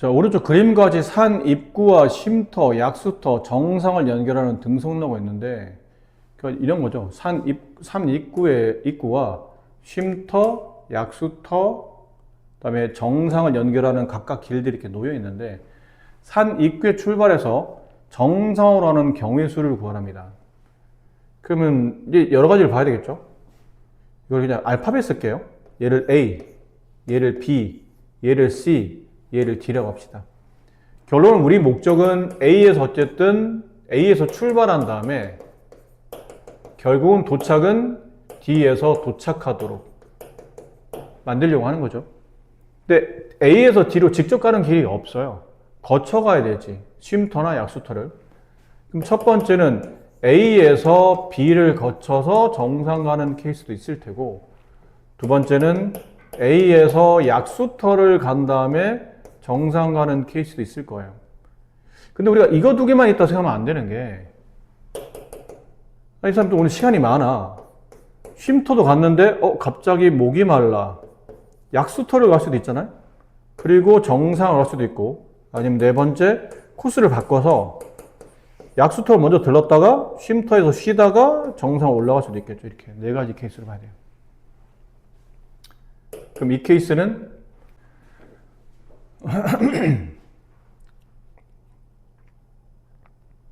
자, 오른쪽 그림과 같이 산 입구와 쉼터, 약수터, 정상을 연결하는 등속로가 있는데, 그러니까 이런 거죠. 산 입구의 입구와 쉼터, 약수터, 그다음에 정상을 연결하는 각각 길들이 이렇게 놓여 있는데, 산 입구에 출발해서 정상으로 하는 경우의 수를 구하랍니다. 그러면 이제 여러 가지를 봐야 되겠죠. 이걸 그냥 알파벳 쓸게요. 얘를 A, 얘를 B, 얘를 C, 얘를 D라고 합시다. 결론은 우리 목적은 A에서 어쨌든 A에서 출발한 다음에 결국은 도착은 D에서 도착하도록 만들려고 하는 거죠. 근데 A에서 D로 직접 가는 길이 없어요. 거쳐가야 되지. 쉼터나 약수터를. 그럼 첫 번째는 A에서 B를 거쳐서 정상 가는 케이스도 있을 테고, 두 번째는 A에서 약수터를 간 다음에 정상 가는 케이스도 있을 거예요. 근데 우리가 이거 두 개만 있다고 생각하면 안 되는 게, 이 사람도 오늘 시간이 많아. 쉼터도 갔는데, 갑자기 목이 말라. 약수터를 갈 수도 있잖아요? 그리고 정상을 갈 수도 있고, 아니면 네 번째, 코스를 바꿔서 약수터를 먼저 들렀다가 쉼터에서 쉬다가 정상을 올라갈 수도 있겠죠. 이렇게 네 가지 케이스를 봐야 돼요. 그럼 이 케이스는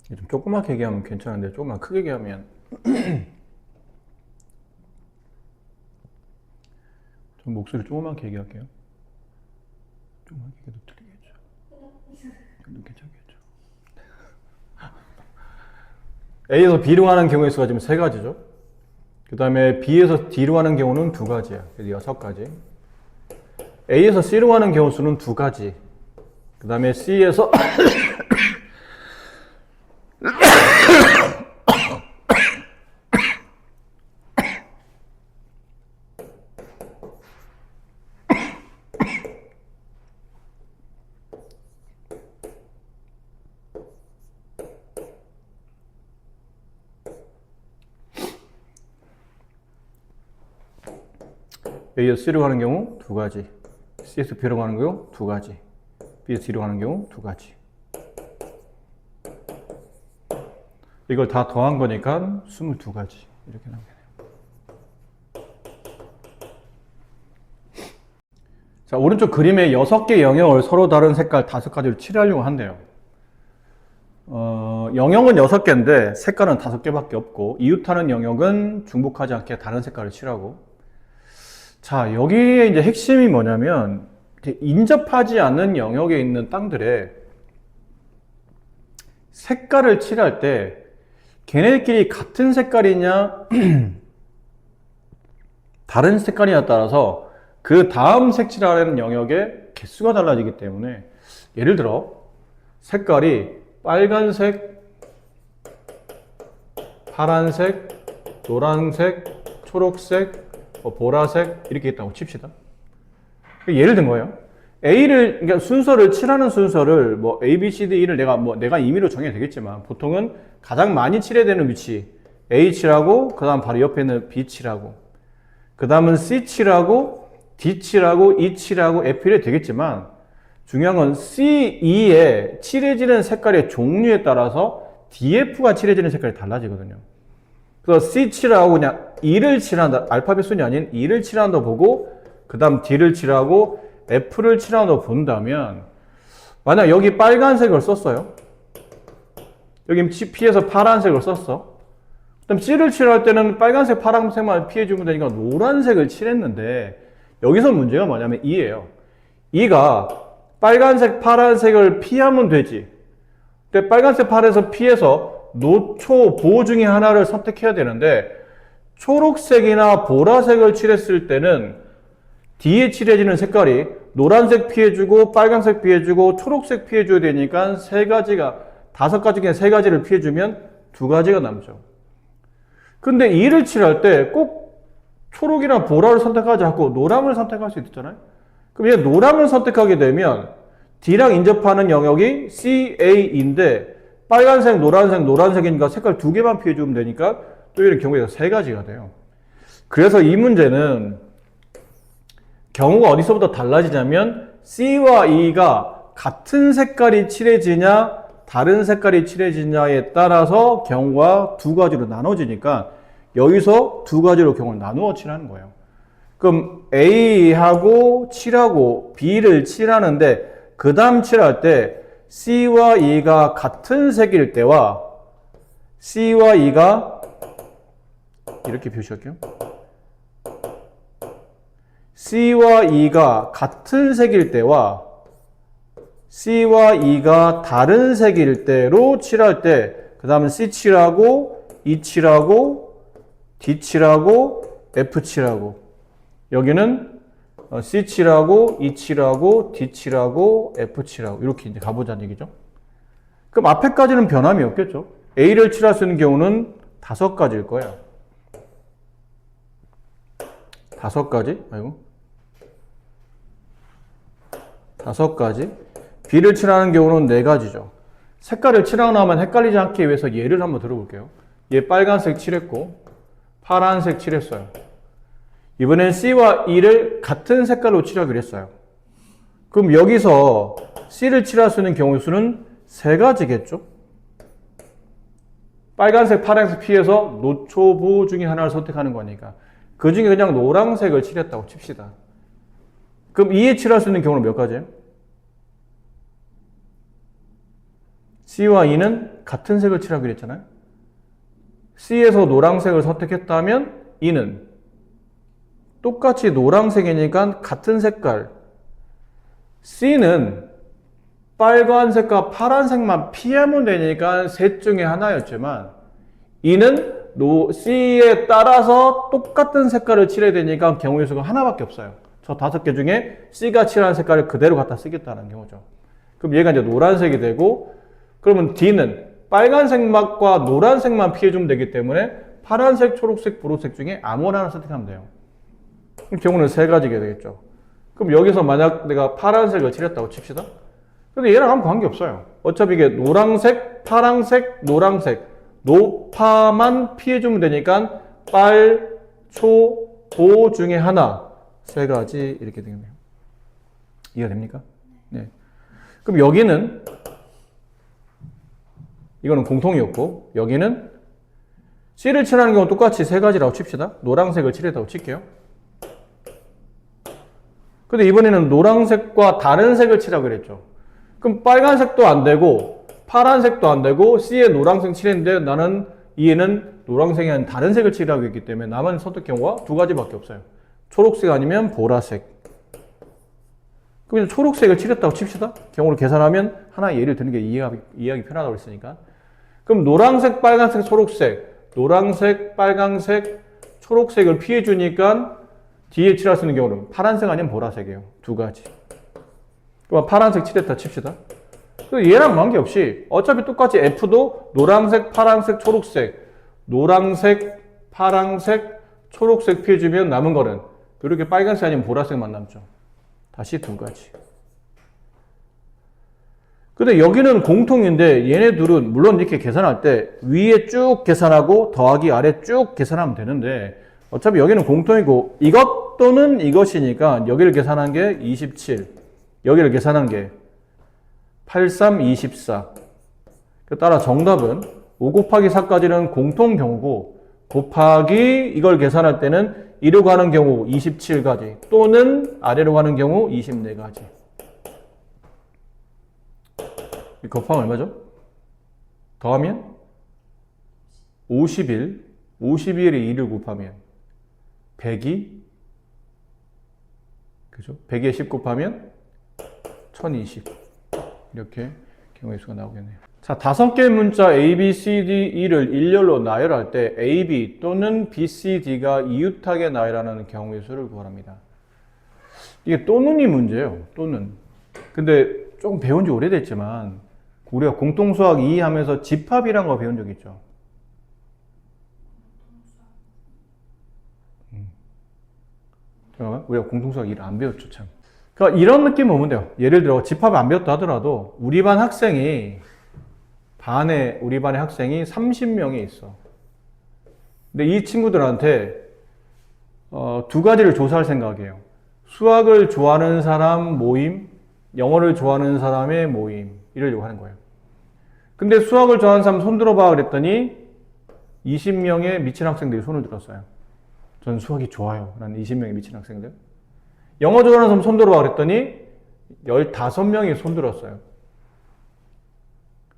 좀 조그맣게 얘기하면 괜찮은데 조금만 크게 얘기하면 좀 목소리 조그맣게 얘기할게요. 조그맣게 얘기해도 틀리겠죠. 괜찮겠죠. A에서 B로 가는 경우의 수가 지금 3가지죠. 그 다음에 B에서 D로 가는 경우는 2가지야. 그래서 6가지. A에서 C로 가는 경우 수는 2가지. 그 다음에 C에서 A에서 C로 가는 경우 2가지, C에서 B로 가는 경우 2가지, B에서 D로 가는 경우 2가지. 이걸 다 더한 거니까 22가지 이렇게 나오게 돼요. 자, 오른쪽 그림에 6개 영역을 서로 다른 색깔 5가지로 칠하려고 한대요. 영역은 6개인데 색깔은 5개밖에 없고, 이웃하는 영역은 중복하지 않게 다른 색깔을 칠하고, 자, 여기에 이제 핵심이 뭐냐면, 인접하지 않는 영역에 있는 땅들에 색깔을 칠할 때 걔네들끼리 같은 색깔이냐 다른 색깔이냐에 따라서 그 다음 색칠하려는 영역의 개수가 달라지기 때문에, 예를 들어 색깔이 빨간색, 파란색, 노란색, 초록색, 보라색 이렇게 있다고 칩시다. 예를 든 거예요. A를, 그러니까 순서를 칠하는 순서를 뭐 A, B, C, D를 내가 임의로 정해야 되겠지만, 보통은 가장 많이 칠해야 되는 위치 A 칠하고, 그 다음 바로 옆에 있는 B 칠하고, 그 다음은 C 칠하고, D 칠하고, E 칠하고, F 이래 되겠지만, 중요한 건 C, E에 칠해지는 색깔의 종류에 따라서 DF가 칠해지는 색깔이 달라지거든요. 그래서 C 칠하고 그냥 E를 칠한다, 알파벳 순이 아닌 E를 칠한다 보고, 그 다음 D를 칠하고 F를 칠한다 본다면, 만약 여기 빨간색을 썼어요. 여기 P에서 파란색을 썼어. 그다음 C를 칠할 때는 빨간색, 파란색만 피해주면 되니까 노란색을 칠했는데, 여기서 문제가 뭐냐면 E예요. E가 빨간색, 파란색을 피하면 되지. 근데 빨간색, 파란색에서 피해서 노초, 보 중에 하나를 선택해야 되는데, 초록색이나 보라색을 칠했을 때는 D에 칠해지는 색깔이 노란색 피해주고, 빨간색 피해주고, 초록색 피해줘야 되니까 5가지 중에 3가지를 피해주면 2가지가 남죠. 근데 E를 칠할 때 꼭 초록이나 보라를 선택하지 않고 노랑을 선택할 수 있잖아요. 그럼 얘 노랑을 선택하게 되면 D랑 인접하는 영역이 C, A인데, 빨간색, 노란색이니까 색깔 2개만 피해주면 되니까 또 이런 경우가 3가지가 돼요. 그래서 이 문제는 경우가 어디서부터 달라지냐면, C와 E가 같은 색깔이 칠해지냐 다른 색깔이 칠해지냐에 따라서 경우가 두 가지로 나눠지니까 여기서 두 가지로 경우를 나누어 칠하는 거예요. 그럼 A하고 칠하고 B를 칠하는데 그 다음 칠할 때 C와 E가 같은 색일 때와 C와 E가 이렇게 표시할게요. C와 E가 같은 색일 때와 C와 E가 다른 색일 때로 칠할 때 그 다음은 C 칠하고 E 칠하고 D 칠하고 F 칠하고 여기는 C 칠하고 E 칠하고 D 칠하고 F 칠하고 이렇게 이제 가보자는 얘기죠. 그럼 앞에까지는 변함이 없겠죠. A를 칠할 수 있는 경우는 5가지일 거예요. 5가지? 아이고. 5가지. B를 칠하는 경우는 4가지죠. 색깔을 칠하고 나면 헷갈리지 않기 위해서 예를 한번 들어볼게요. 얘 빨간색 칠했고 파란색 칠했어요. 이번엔 C와 E를 같은 색깔로 칠하기로 했어요. 그럼 여기서 C를 칠할 수 있는 경우 수는 3가지겠죠? 빨간색, 파란색 피해서 노초, 보호 중에 하나를 선택하는 거니까 그 중에 그냥 노란색을 칠했다고 칩시다. 그럼 E에 칠할 수 있는 경우는 몇 가지예요? C와 E는 같은 색을 칠하기로 했잖아요. C에서 노란색을 선택했다면 E는 똑같이 노란색이니까 같은 색깔. C는 빨간색과 파란색만 피하면 되니까 셋 중에 하나였지만 E는 C에 따라서 똑같은 색깔을 칠해야 되니까 경우의 수가 하나밖에 없어요. 저 5개 중에 C가 칠한 색깔을 그대로 갖다 쓰겠다는 경우죠. 그럼 얘가 이제 노란색이 되고 그러면 D는 빨간색과 노란색만 피해주면 되기 때문에 파란색, 초록색, 보라색 중에 아무거나 하나 선택하면 돼요. 그럼 경우는 3가지가 되겠죠. 그럼 여기서 만약 내가 파란색을 칠했다고 칩시다. 근데 얘랑 아무 관계없어요. 어차피 이게 노란색, 파란색, 노란색, 노파만 피해주면 되니까 빨, 초, 보 중에 하나 3가지 이렇게 되겠네요. 이해가 됩니까? 네. 그럼 여기는 이거는 공통이었고 여기는 C를 칠하는 경우 똑같이 3가지라고 칩시다. 노란색을 칠했다고 칠게요. 근데 이번에는 노란색과 다른 색을 칠하고 그랬죠. 그럼 빨간색도 안 되고 파란색도 안 되고 C에 노란색 칠했는데 나는 E에는 노란색이 아닌 다른 색을 칠하고 있기 때문에 나만 선택 경우가 2가지밖에 없어요. 초록색 아니면 보라색. 그럼 초록색을 칠했다고 칩시다. 경우를 계산하면 하나 예를 드는 게 이해하기 편하다고 했으니까. 그럼 노란색, 빨간색, 초록색, 노란색, 빨간색, 초록색을 피해주니까 D에 칠할 수 있는 경우는 파란색 아니면 보라색이에요. 2가지. 그럼 파란색 칠했다 칩시다. 얘랑 관계없이 어차피 똑같이 F도 노란색, 파란색, 초록색, 노란색, 파란색, 초록색 피해주면 남은 거는 이렇게 빨간색 아니면 보라색만 남죠. 다시 2가지. 근데 여기는 공통인데 얘네 둘은 물론 이렇게 계산할 때 위에 쭉 계산하고 더하기 아래 쭉 계산하면 되는데 어차피 여기는 공통이고 이것 또는 이것이니까 여기를 계산한 게 27, 여기를 계산한 게 83, 24. 따라 정답은 5 곱하기 4까지는 공통 경우고 곱하기 이걸 계산할 때는 이로 가는 경우 27가지 또는 아래로 가는 경우 24가지. 곱하면 얼마죠? 더하면 51, 51에 2를 곱하면 102, 그죠? 100에 10 곱하면 1020. 이렇게 경우의 수가 나오겠네요. 자, 5개의 문자 A, B, C, D, E를 일렬로 나열할 때 A, B 또는 B, C, D가 이웃하게 나열하는 경우의 수를 구합니다. 이게 또는이 문제예요. 또는. 근데 조금 배운 지 오래됐지만 우리가 공통수학 2 하면서 집합이란 거 배운 적 있죠? 잠깐만, 우리가 공통수학 2를 안 배웠죠, 참. 그러니까 이런 느낌 오면 돼요. 예를 들어 집합을 안 배웠다 하더라도 우리 반 학생이 우리 반의 학생이 30명이 있어. 근데 이 친구들한테 2가지를 조사할 생각이에요. 수학을 좋아하는 사람 모임, 영어를 좋아하는 사람의 모임 이러려고 하는 거예요. 근데 수학을 좋아하는 사람 손 들어봐 그랬더니 20명의 미친 학생들이 손을 들었어요. 전 수학이 좋아요 라는 20명의 미친 학생들. 영어 좋아하는 사람 손 들어봐 그랬더니 15명이 손 들었어요.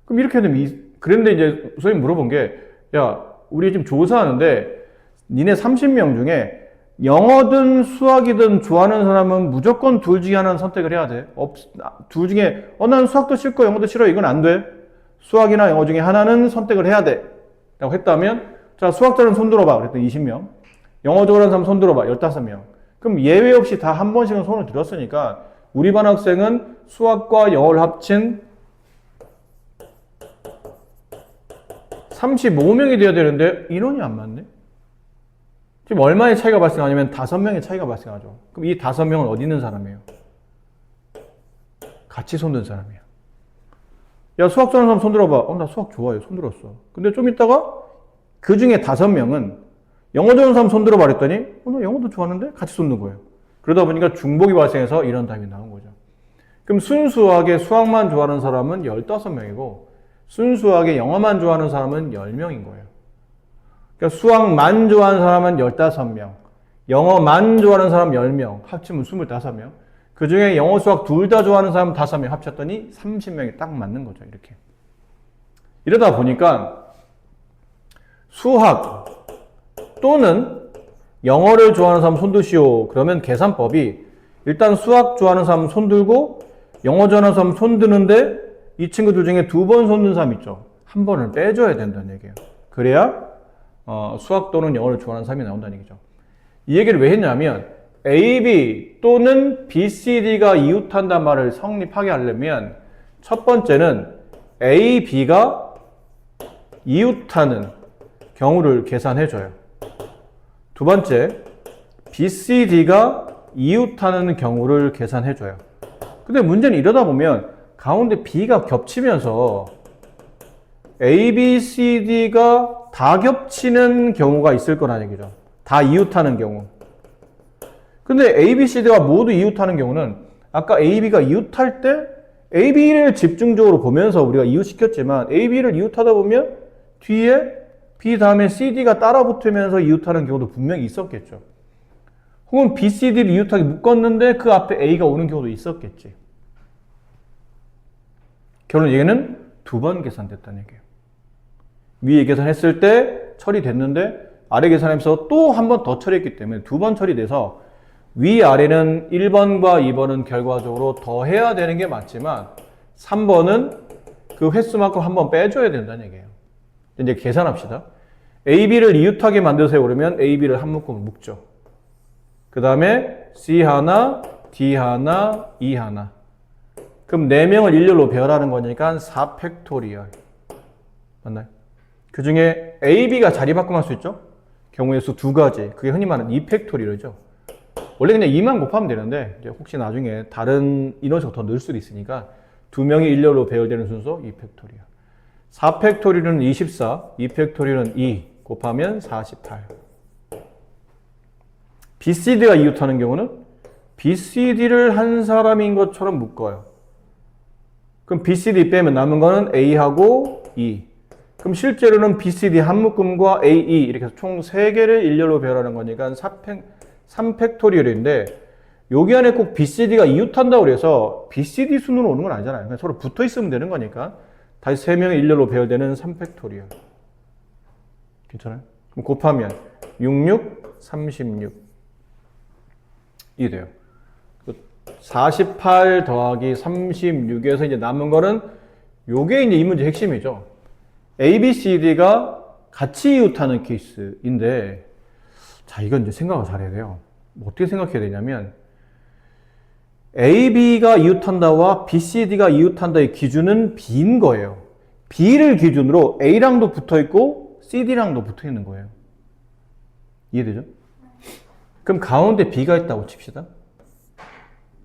그럼 이렇게 되면 그런데 이제 선생님 물어본 게, 야, 우리 지금 조사하는데 니네 30명 중에 영어든 수학이든 좋아하는 사람은 무조건 둘 중에 하나는 선택을 해야 돼. 둘 중에 나는 수학도 싫고 영어도 싫어, 이건 안 돼. 수학이나 영어 중에 하나는 선택을 해야 돼 라고 했다면, 자, 수학자는 손 들어봐 그랬더니 20명, 영어 좋아하는 사람 손 들어봐 15명. 그럼 예외 없이 다 한 번씩은 손을 들었으니까 우리 반 학생은 수학과 영어를 합친 35명이 돼야 되는데 인원이 안 맞네? 지금 얼마의 차이가 발생하냐면 5명의 차이가 발생하죠. 그럼 이 5명은 어디 있는 사람이에요? 같이 손 든 사람이에요. 야, 수학 좋아하는 사람 손 들어봐. 나 수학 좋아해요. 손 들었어. 근데 좀 있다가 그 중에 5명은 영어 좋아하는 사람 손 들어봐 그랬더니 나 영어도 좋아하는데? 같이 손 든 거예요. 그러다 보니까 중복이 발생해서 이런 답이 나온 거죠. 그럼 순수하게 수학만 좋아하는 사람은 15명이고 순수하게 영어만 좋아하는 사람은 10명인 거예요. 그러니까 수학만 좋아하는 사람은 15명, 영어만 좋아하는 사람 10명, 합치면 25명. 그 중에 영어, 수학 둘 다 좋아하는 사람 5명 합쳤더니 30명이 딱 맞는 거죠. 이렇게. 이러다 보니까 수학 또는 영어를 좋아하는 사람 손 드시오. 그러면 계산법이 일단 수학 좋아하는 사람 손 들고 영어 좋아하는 사람 손 드는데 이 친구들 중에 2번 손 든 사람 있죠. 한 번을 빼줘야 된다는 얘기예요. 그래야 수학 또는 영어를 좋아하는 사람이 나온다는 얘기죠. 이 얘기를 왜 했냐면 A, B 또는 B, C, D가 이웃한다는 말을 성립하게 하려면 첫 번째는 A, B가 이웃하는 경우를 계산해줘요. 두 번째, B, C, D가 이웃하는 경우를 계산해줘요. 근데 문제는 이러다 보면 가운데 B가 겹치면서 A, B, C, D가 다 겹치는 경우가 있을 거라는 얘기죠. 다 이웃하는 경우. 근데 A, B, C, D가 모두 이웃하는 경우는 아까 A, B가 이웃할 때 A, B를 집중적으로 보면서 우리가 이웃시켰지만 A, B를 이웃하다 보면 뒤에 B 다음에 C, D가 따라 붙으면서 이웃하는 경우도 분명히 있었겠죠. 혹은 B, C, D를 이웃하게 묶었는데 그 앞에 A가 오는 경우도 있었겠지. 결론 얘기는 2번 계산됐다는 얘기예요. 위에 계산했을 때 처리됐는데 아래 계산하면서 또 한 번 더 처리했기 때문에 2번 처리돼서 위아래는 1번과 2번은 결과적으로 더 해야 되는 게 맞지만 3번은 그 횟수만큼 한 번 빼줘야 된다는 얘기예요. 이제 계산합시다. A, B를 이웃하게 만드세요 그러면 A, B를 한 묶음을 묶죠. 그 다음에 C 하나, D 하나, E 하나. 그럼 4명을 일렬로 배열하는 거니까 4팩토리얼. 맞나요? 그 중에 A, B가 자리 바꿈할 수 있죠? 경우의 수 2가지. 그게 흔히 말하는 2팩토리얼이죠. 원래 그냥 2만 곱하면 되는데 이제 혹시 나중에 다른 인원수가 더 늘 수도 있으니까 2명이 일렬로 배열되는 순서 2팩토리얼. 4팩토리얼은 24, 2팩토리얼은 2 곱하면 48. BCD가 이웃하는 경우는 BCD를 한 사람인 것처럼 묶어요. 그럼 BCD 빼면 남은 거는 A하고 E. 그럼 실제로는 BCD 한 묶음과 AE 이렇게 해서 총 3개를 일렬로 배열하는 거니까 3팩토리얼인데 여기 안에 꼭 BCD가 이웃한다고 그래서 BCD 순으로 오는 건 아니잖아요. 그냥 서로 붙어 있으면 되는 거니까 다시 3명의 일렬로 배열되는 3팩토리얼. 괜찮아요? 그럼 곱하면 66, 36이 돼요. 48 더하기 36에서 이제 남은 거는 요게 이제 이 문제 핵심이죠. A, B, C, D가 같이 이웃하는 케이스인데 자, 이건 이제 생각을 잘해야 돼요. 어떻게 생각해야 되냐면 A, B가 이웃한다와 B, C, D가 이웃한다의 기준은 B인 거예요. B를 기준으로 A랑도 붙어있고 C, D랑도 붙어있는 거예요. 이해되죠? 그럼 가운데 B가 있다고 칩시다.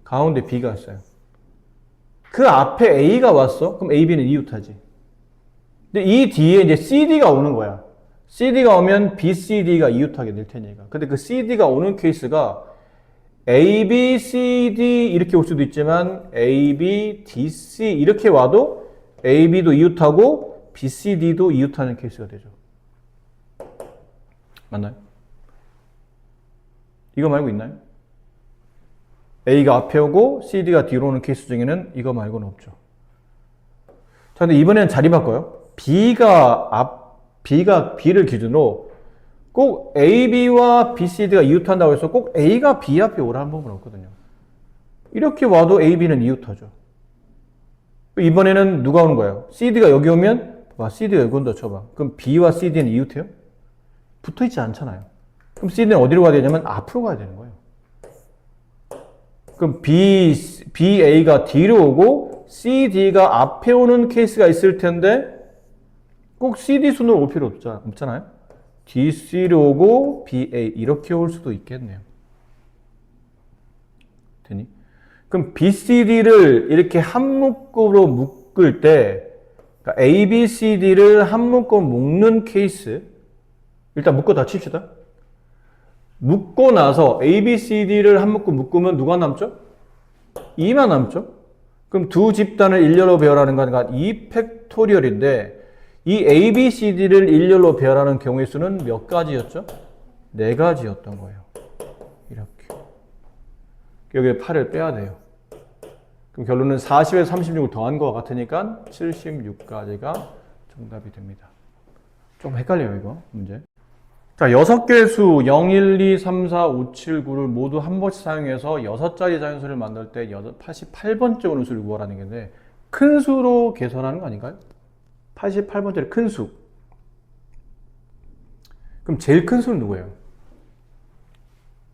가운데 B가 있어요. 그 앞에 A가 왔어? 그럼 A, B는 이웃하지. 근데 이 뒤에 이제 CD가 오는 거야. CD가 오면 BCD가 이웃하게 될 테니까. 근데 그 CD가 오는 케이스가 A, B, C, D 이렇게 올 수도 있지만 A, B, D, C 이렇게 와도 A, B도 이웃하고 B, C, D도 이웃하는 케이스가 되죠. 맞나요? 이거 말고 있나요? A가 앞에 오고 CD가 뒤로 오는 케이스 중에는 이거 말고는 없죠. 자, 근데 이번에는 자리 바꿔요. B가 B를 기준으로 꼭 A, B와 B, C, D가 이웃한다고 해서 꼭 A가 B 앞에 오라는 법은 없거든요. 이렇게 와도 A, B는 이웃하죠. 이번에는 누가 오는 거예요? CD가 여기 오면, CD가 여기 온다 쳐봐. 그럼 B와 CD는 이웃해요? 붙어 있지 않잖아요. 그럼 CD는 어디로 가야 되냐면 앞으로 가야 되는 거예요. 그럼 BA가 D로 오고 CD가 앞에 오는 케이스가 있을 텐데 꼭 CD 순으로 올 필요 없잖아요. DC로 오고 BA 이렇게 올 수도 있겠네요. 되니? 그럼 BCD를 이렇게 한 묶음으로 묶을 때 그러니까 ABCD를 한 묶음 묶는 케이스 일단 묶어 다 칩시다. 묶고 나서 ABCD를 한 묶음 묶으면 누가 남죠? 2만 남죠? 그럼 두 집단을 일렬로 배열하는 거니까 2팩토리얼인데 이 ABCD를 일렬로 배열하는 경우의 수는 몇 가지였죠? 4가지였던 거예요. 이렇게. 여기에 8을 빼야 돼요. 그럼 결론은 40에서 36을 더한 것 같으니까 76가지가 정답이 됩니다. 좀 헷갈려요, 이거 문제. 자, 6개의 수 0, 1, 2, 3, 4, 5, 7, 9를 모두 한 번씩 사용해서 6자리 자연수를 만들 때 88번째 오는 수를 구하라는 건데 큰 수로 계산하는 거 아닌가요? 88번째를 큰 수. 그럼 제일 큰 수는 누구예요?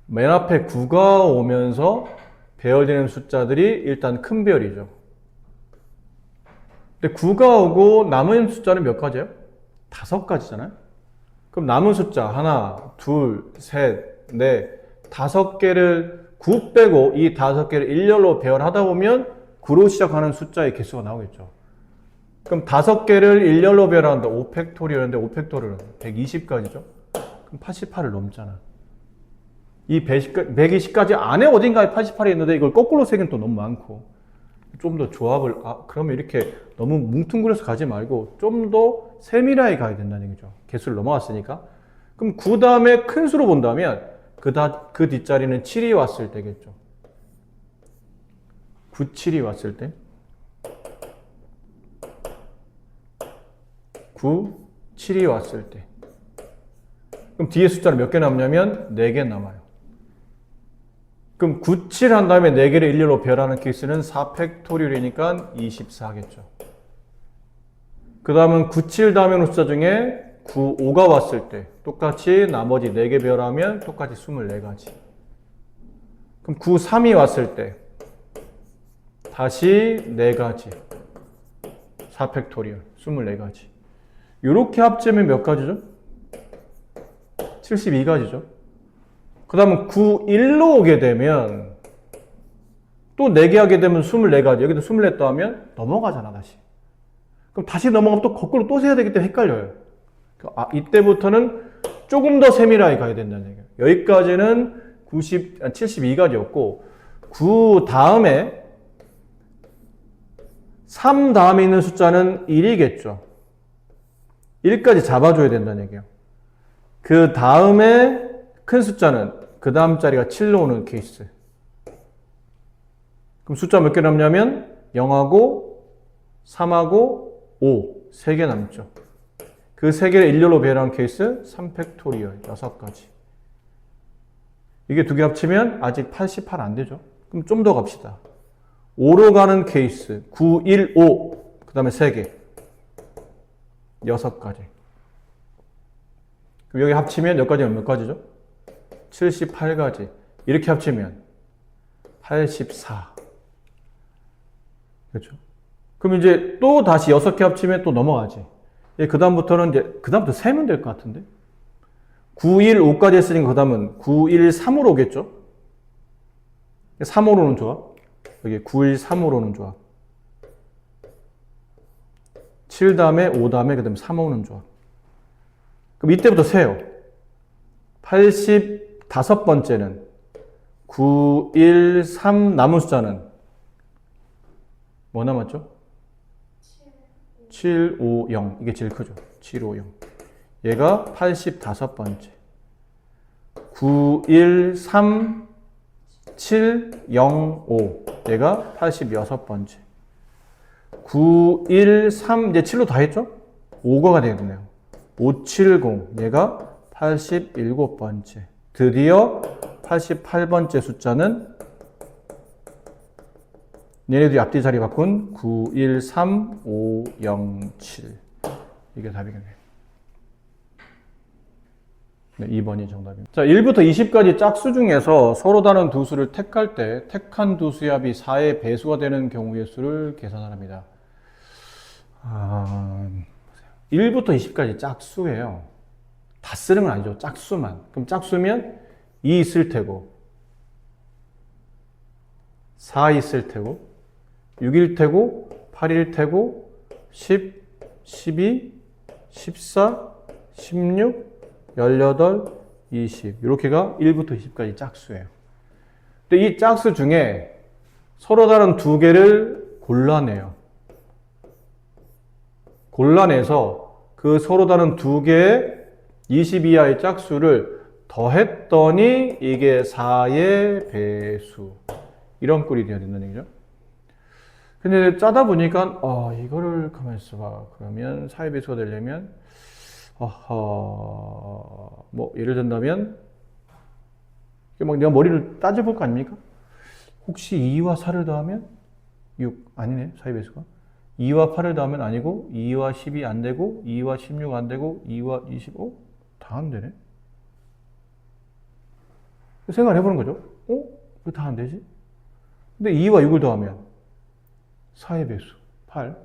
맨 앞에 9가 오면서 배열되는 숫자들이 일단 큰 배열이죠. 근데 9가 오고 남은 숫자는 몇 가지예요? 5가지잖아요. 그럼 남은 숫자 하나, 둘, 셋, 넷, 5개를 9 빼고 이 5개를 일렬로 배열하다 보면 9로 시작하는 숫자의 개수가 나오겠죠. 그럼 5개를 일렬로 배열한다. 5팩토리얼인데 5팩토리얼은 120가지죠. 그럼 88을 넘잖아. 이 120가지 안에 어딘가에 88이 있는데 이걸 거꾸로 세기는 또 너무 많고 좀 더 조합을 그러면 이렇게 너무 뭉뚱그려서 가지 말고 좀 더 세밀하게 가야 된다는 얘기죠. 개수를 넘어갔으니까. 그럼 9 다음에 큰 수로 본다면 그 뒷자리는 7이 왔을 때겠죠. 9, 7이 왔을 때 9, 7이 왔을 때 그럼 뒤에 숫자는 몇 개 남냐면 4개 남아요. 그럼 9, 7 한 다음에 4개를 일렬로 배열하는 케이스는 4팩토리얼이니까 24겠죠. 그 다음은 9, 7 다음에 오는 숫자 중에 9, 5가 왔을 때 똑같이 나머지 4개 배열하면 똑같이 24가지. 그럼 9, 3이 왔을 때 다시 4가지. 4팩토리얼 24가지. 이렇게 합치면 몇 가지죠? 72가지죠. 그 다음은 9, 1로 오게 되면 또 4개 하게 되면 24가지. 여기도 24 하면 넘어가잖아, 다시. 그럼 다시 넘어가면 또 거꾸로 또 세야 되기 때문에 헷갈려요. 이때부터는 조금 더 세밀하게 가야 된다는 얘기예요. 여기까지는 72가지였고 9 다음에 3 다음에 있는 숫자는 1이겠죠. 1까지 잡아줘야 된다는 얘기예요. 그 다음에 큰 숫자는 그 다음 자리가 7로 오는 케이스. 그럼 숫자 몇 개 남냐면 0하고 3하고 5, 3개 남죠. 그 3개를 일렬로 배열한 케이스 3팩토리얼 6가지. 이게 2개 합치면 아직 88 안 되죠. 그럼 좀 더 갑시다. 5로 가는 케이스 9, 1, 5 그 다음에 3개 6가지. 그럼 여기 합치면 몇 가지면 몇 가지죠? 78가지. 이렇게 합치면 84. 그렇죠? 그럼 이제 또 다시 6개 합치면 또 넘어가지. 그 다음부터 세면 될 것 같은데? 9, 1, 5까지 했으니까 그 다음은 9, 1, 3으로 오겠죠? 3으로 오는 조합. 여기 9, 1, 3으로 오는 조합. 7 다음에 5 다음에 그 다음에 3 오는 조합. 그럼 이때부터 세요. 85번째는 9, 1, 3 남은 숫자는 뭐 남았죠? 7, 5, 0. 이게 제일 크죠. 7, 5, 0. 얘가 85번째. 9, 1, 3, 7, 0, 5. 얘가 86번째. 9, 1, 3, 이제 7로 다 했죠? 5가 되겠네요. 570. 얘가 87번째. 드디어 88번째 숫자는 얘네들이 앞뒤 자리 바꾼 9, 1, 3, 5, 0, 7. 이게 답이겠네요. 네, 2번이 정답입니다. 자, 1부터 20까지 짝수 중에서 서로 다른 두 수를 택할 때 택한 두 수의 합이 4의 배수가 되는 경우의 수를 계산하랍니다. 1부터 20까지 짝수예요. 다 쓰는 건 아니죠. 짝수만. 그럼 짝수면 2 있을 테고 4 있을 테고 6일 테고 8일 테고 10, 12, 14, 16, 18, 20 이렇게가 1부터 20까지 짝수예요. 근데 이 짝수 중에 서로 다른 두 개를 골라내요. 골라내서 그 서로 다른 두 개의 20 이하의 짝수를 더했더니 이게 4의 배수. 이런 꼴이 되어야 된다는 얘기죠. 근데 짜다 보니까 이거를 가만히 있어봐. 그러면 4의 배수가 되려면 뭐 예를 든다면 막 내가 머리를 따져볼 거 아닙니까? 혹시 2와 4를 더하면 6 아니네. 4의 배수가 2와 8을 더하면 아니고 2와 10이 안 되고 2와 16 안 되고 2와 25 다 안 되네. 생각을 해보는 거죠. 왜 다 안 되지? 근데 2와 6을 더하면 4의 배수 8,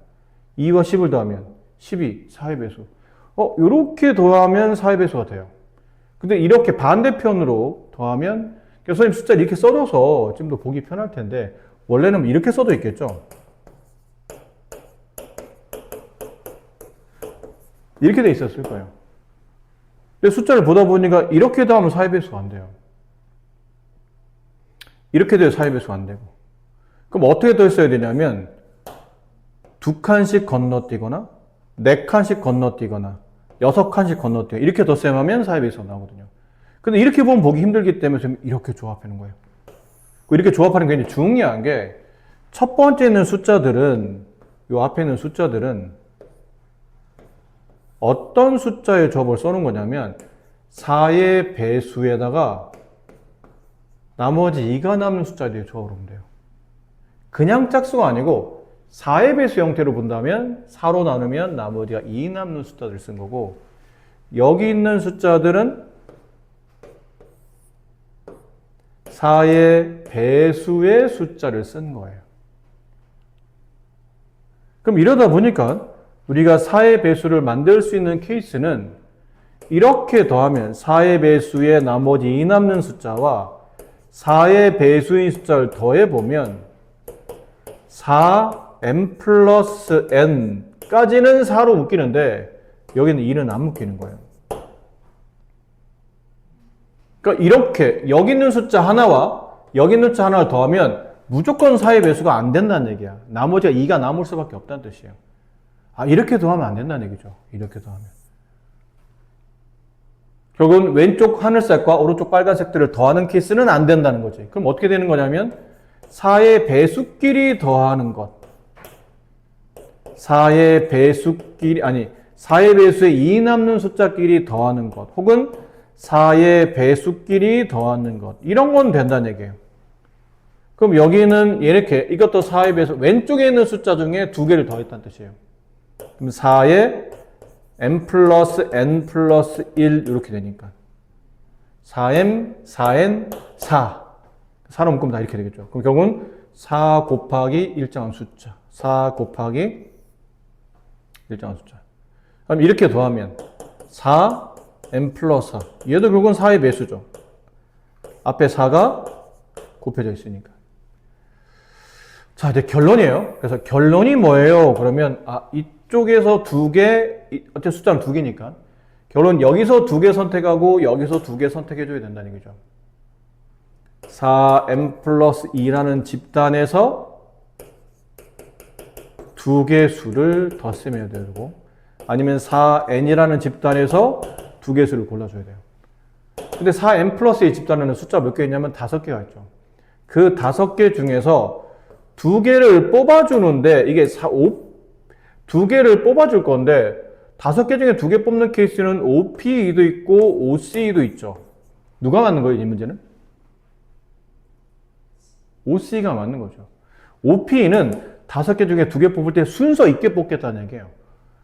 2와 10을 더하면 12, 4의 배수. 이렇게 더하면 4의 배수가 돼요. 근데 이렇게 반대편으로 더하면 선생님 숫자를 이렇게 써줘서 좀 더 보기 편할 텐데 원래는 이렇게 써도 있겠죠. 이렇게 돼 있었을 거예요. 근데 숫자를 보다 보니까 이렇게 더하면 4의 배수가 안 돼요. 이렇게 돼야 4의 배수가 안 되고. 그럼 어떻게 더 써야 되냐면 2칸씩 건너뛰거나 4칸씩 건너뛰거나 6칸씩 건너뛰거나 이렇게 덧셈하면 4의 배수가 나오거든요. 근데 이렇게 보면 보기 힘들기 때문에 이렇게 조합하는 거예요. 이렇게 조합하는 게 굉장히 중요한 게 첫 번째 있는 숫자들은 이 앞에 있는 숫자들은 어떤 숫자의 조합을 써놓은 거냐면 4의 배수에다가 나머지 2가 남는 숫자들의 조합을 하면 돼요. 그냥 짝수가 아니고 4의 배수 형태로 본다면 4로 나누면 나머지가 2 남는 숫자들을 쓴 거고 여기 있는 숫자들은 4의 배수의 숫자를 쓴 거예요. 그럼 이러다 보니까 우리가 4의 배수를 만들 수 있는 케이스는 이렇게 더하면 4의 배수의 나머지 2 남는 숫자와 4의 배수인 숫자를 더해보면 4m 플러스 n까지는 4로 묶이는데 여기는 2는 안 묶이는 거예요. 그러니까 이렇게 여기 있는 숫자 하나와 여기 있는 숫자 하나를 더하면 무조건 4의 배수가 안 된다는 얘기야. 나머지가 2가 남을 수밖에 없다는 뜻이에요. 이렇게 더하면 안 된다는 얘기죠. 이렇게 더하면. 결국은 왼쪽 하늘색과 오른쪽 빨간색들을 더하는 케이스는 안 된다는 거지. 그럼 어떻게 되는 거냐면 4의 배수끼리 더하는 것. 4의 배수끼리, 4의 배수에 2 남는 숫자끼리 더하는 것. 혹은 4의 배수끼리 더하는 것. 이런 건 된다는 얘기예요. 그럼 여기는 이렇게 이것도 4의 배수, 왼쪽에 있는 숫자 중에 2개를 더했다는 뜻이에요. 그럼 4의 m 플러스 n 플러스 1 이렇게 되니까 4m, 4n, 4. 4로 묶으면 다 이렇게 되겠죠. 그럼 결국은 4 곱하기 일정한 숫자. 4 곱하기 일정한 숫자. 그럼 이렇게 더하면 4m 플러스 4. 얘도 결국은 4의 배수죠. 앞에 4가 곱해져 있으니까. 자, 이제 결론이에요. 그래서 결론이 뭐예요? 그러면 이쪽에서 2개, 어쨌든 숫자는 2개니까 결론 여기서 2개 선택하고 여기서 2개 선택해줘야 된다는 얘기죠. 4n 플러스 2라는 집단에서 두 개 수를 더 쓰면 되고, 아니면 4n이라는 집단에서 두 개 수를 골라줘야 돼요. 근데 4n 플러스 2 집단에는 숫자 몇 개 있냐면 5개가 있죠. 그 5개 중에서 두 개를 뽑아주는데, 이게 두 개를 뽑아줄 건데, 5개 중에 두 개 뽑는 케이스는 OPE도 있고 OCE도 있죠. 누가 맞는 거예요, 이 문제는? OC가 맞는 거죠. OPE는 5개 중에 두 개 뽑을 때 순서 있게 뽑겠다는 얘기예요.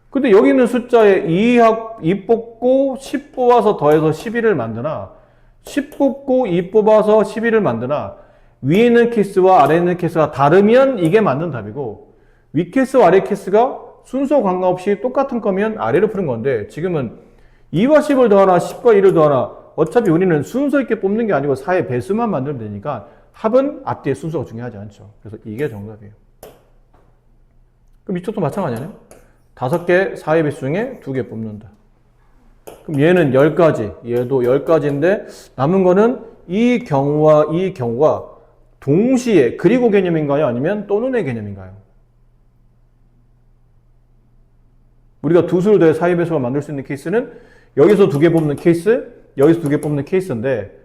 근데 여기 있는 숫자에 2 뽑고 10 뽑아서 더해서 11을 만드나, 10 뽑고 2 뽑아서 11을 만드나, 위에 있는 케이스와 아래에 있는 케이스가 다르면 이게 맞는 답이고, 위 케이스와 아래 케이스가 순서 관계없이 똑같은 거면 아래로 푸는 건데, 지금은 2와 10을 더하나 10과 1을 더하나 어차피 우리는 순서 있게 뽑는 게 아니고 4의 배수만 만들면 되니까 합은 앞뒤의 순서가 중요하지 않죠. 그래서 이게 정답이에요. 그럼 이쪽도 마찬가지네요. 5개 4의 배수 중에 2개 뽑는다. 그럼 얘는 10가지, 얘도 10가지인데 남은 거는 이 경우가 동시에 그리고 개념인가요? 아니면 또는의 개념인가요? 우리가 두 수를 더해 4의 배수가 만들 수 있는 케이스는 여기서 2개 뽑는 케이스, 여기서 2개 뽑는 케이스인데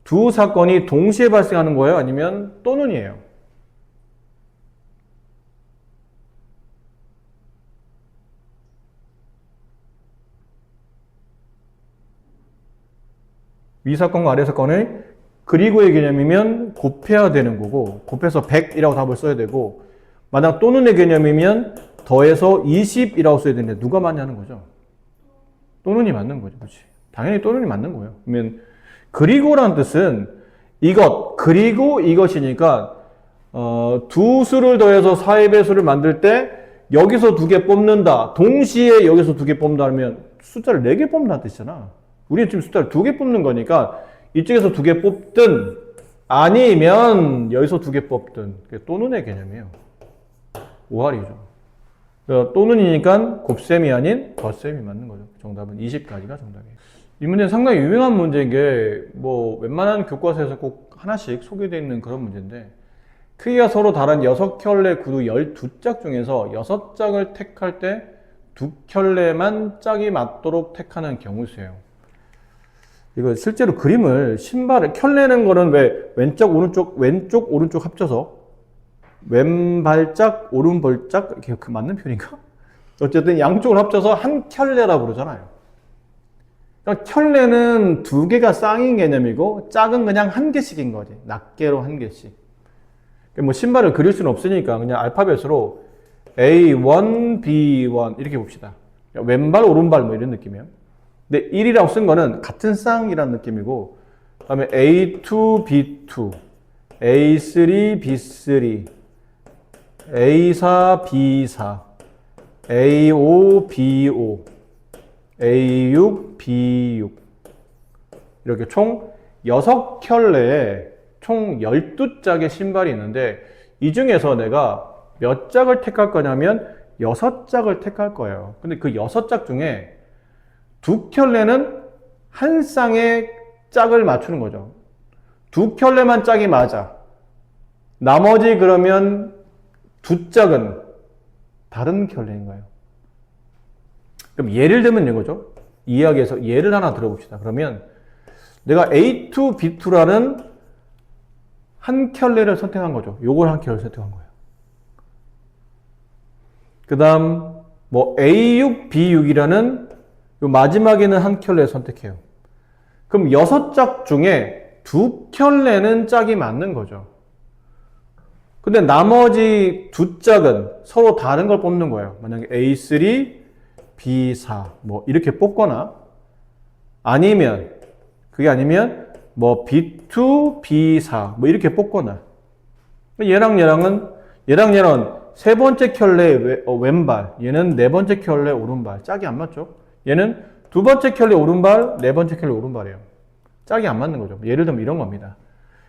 두 사건이 동시에 발생하는 거예요? 아니면 또는이에요? 위 사건과 아래 사건의 그리고의 개념이면 곱해야 되는 거고, 곱해서 100이라고 답을 써야 되고, 만약 또는의 개념이면 더해서 20이라고 써야 되는데 누가 맞냐는 거죠. 또는이 맞는 거죠. 그렇지. 당연히 또는이 맞는 거예요. 그러면 그리고라는 뜻은 이것, 그리고 이것이니까 두 수를 더해서 4의 배수를 만들 때 여기서 2개 뽑는다. 동시에 여기서 2개 뽑는다 하면 숫자를 4개 뽑는다는 뜻이잖아. 우리는 지금 숫자를 2개 뽑는 거니까 이쪽에서 2개 뽑든 아니면 여기서 2개 뽑든 그게 또는의 개념이에요. 오할이죠. 또는이니까 곱셈이 아닌 덧셈이 맞는 거죠. 정답은 20가지가 정답이에요. 이 문제는 상당히 유명한 문제인 게 뭐 웬만한 교과서에서 꼭 하나씩 소개되어 있는 그런 문제인데, 크기가 서로 다른 6켤레 구두 12짝 중에서 6짝을 택할 때 2켤레만 짝이 맞도록 택하는 경우수예요. 이거 실제로 그림을 신발을 켤레는 거는 왜 왼쪽 오른쪽 합쳐서 왼발짝 오른발짝 이렇게 맞는 표현인가? 어쨌든 양쪽을 합쳐서 한 켤레라고 그러잖아요. 그러니까 켤레는 2개가 쌍인 개념이고 짝은 그냥 1개씩인 거지. 낱개로 1개씩. 뭐 신발을 그릴 수는 없으니까 그냥 알파벳으로 A1, B1 이렇게 봅시다. 왼발 오른발 뭐 이런 느낌이에요. 근데 1이라고 쓴 거는 같은 쌍이라는 느낌이고, 그 다음에 A2, B2, A3, B3, A4, B4, A5, B5, A6, B6 이렇게 총 6켤레에 총 12짝의 신발이 있는데 이 중에서 내가 몇 짝을 택할 거냐면 6짝을 택할 거예요. 근데 그 6짝 중에 2켤레는 한 쌍의 짝을 맞추는 거죠. 2켤레만 짝이 맞아. 나머지 그러면 2짝은 다른 켤레인 거예요. 그럼 예를 들면 이거죠. 이야기에서 예를 하나 들어봅시다. 그러면 내가 A2, B2라는 한 켤레를 선택한 거죠. 요걸 한 켤레를 선택한 거예요. 그 다음 뭐 A6, B6이라는 요 마지막에는 한 켤레 선택해요. 그럼 6짝 중에 2켤레는 짝이 맞는 거죠. 근데 나머지 2짝은 서로 다른 걸 뽑는 거예요. 만약에 A3, B4 뭐 이렇게 뽑거나 아니면 그게 아니면 뭐 B2, B4 뭐 이렇게 뽑거나, 얘랑 얘랑은 세 번째 켤레 왼발, 얘는 네 번째 켤레 오른발. 짝이 안 맞죠? 얘는 두 번째 켤레 오른발, 네 번째 켤레 오른발이에요. 짝이 안 맞는 거죠. 예를 들면 이런 겁니다.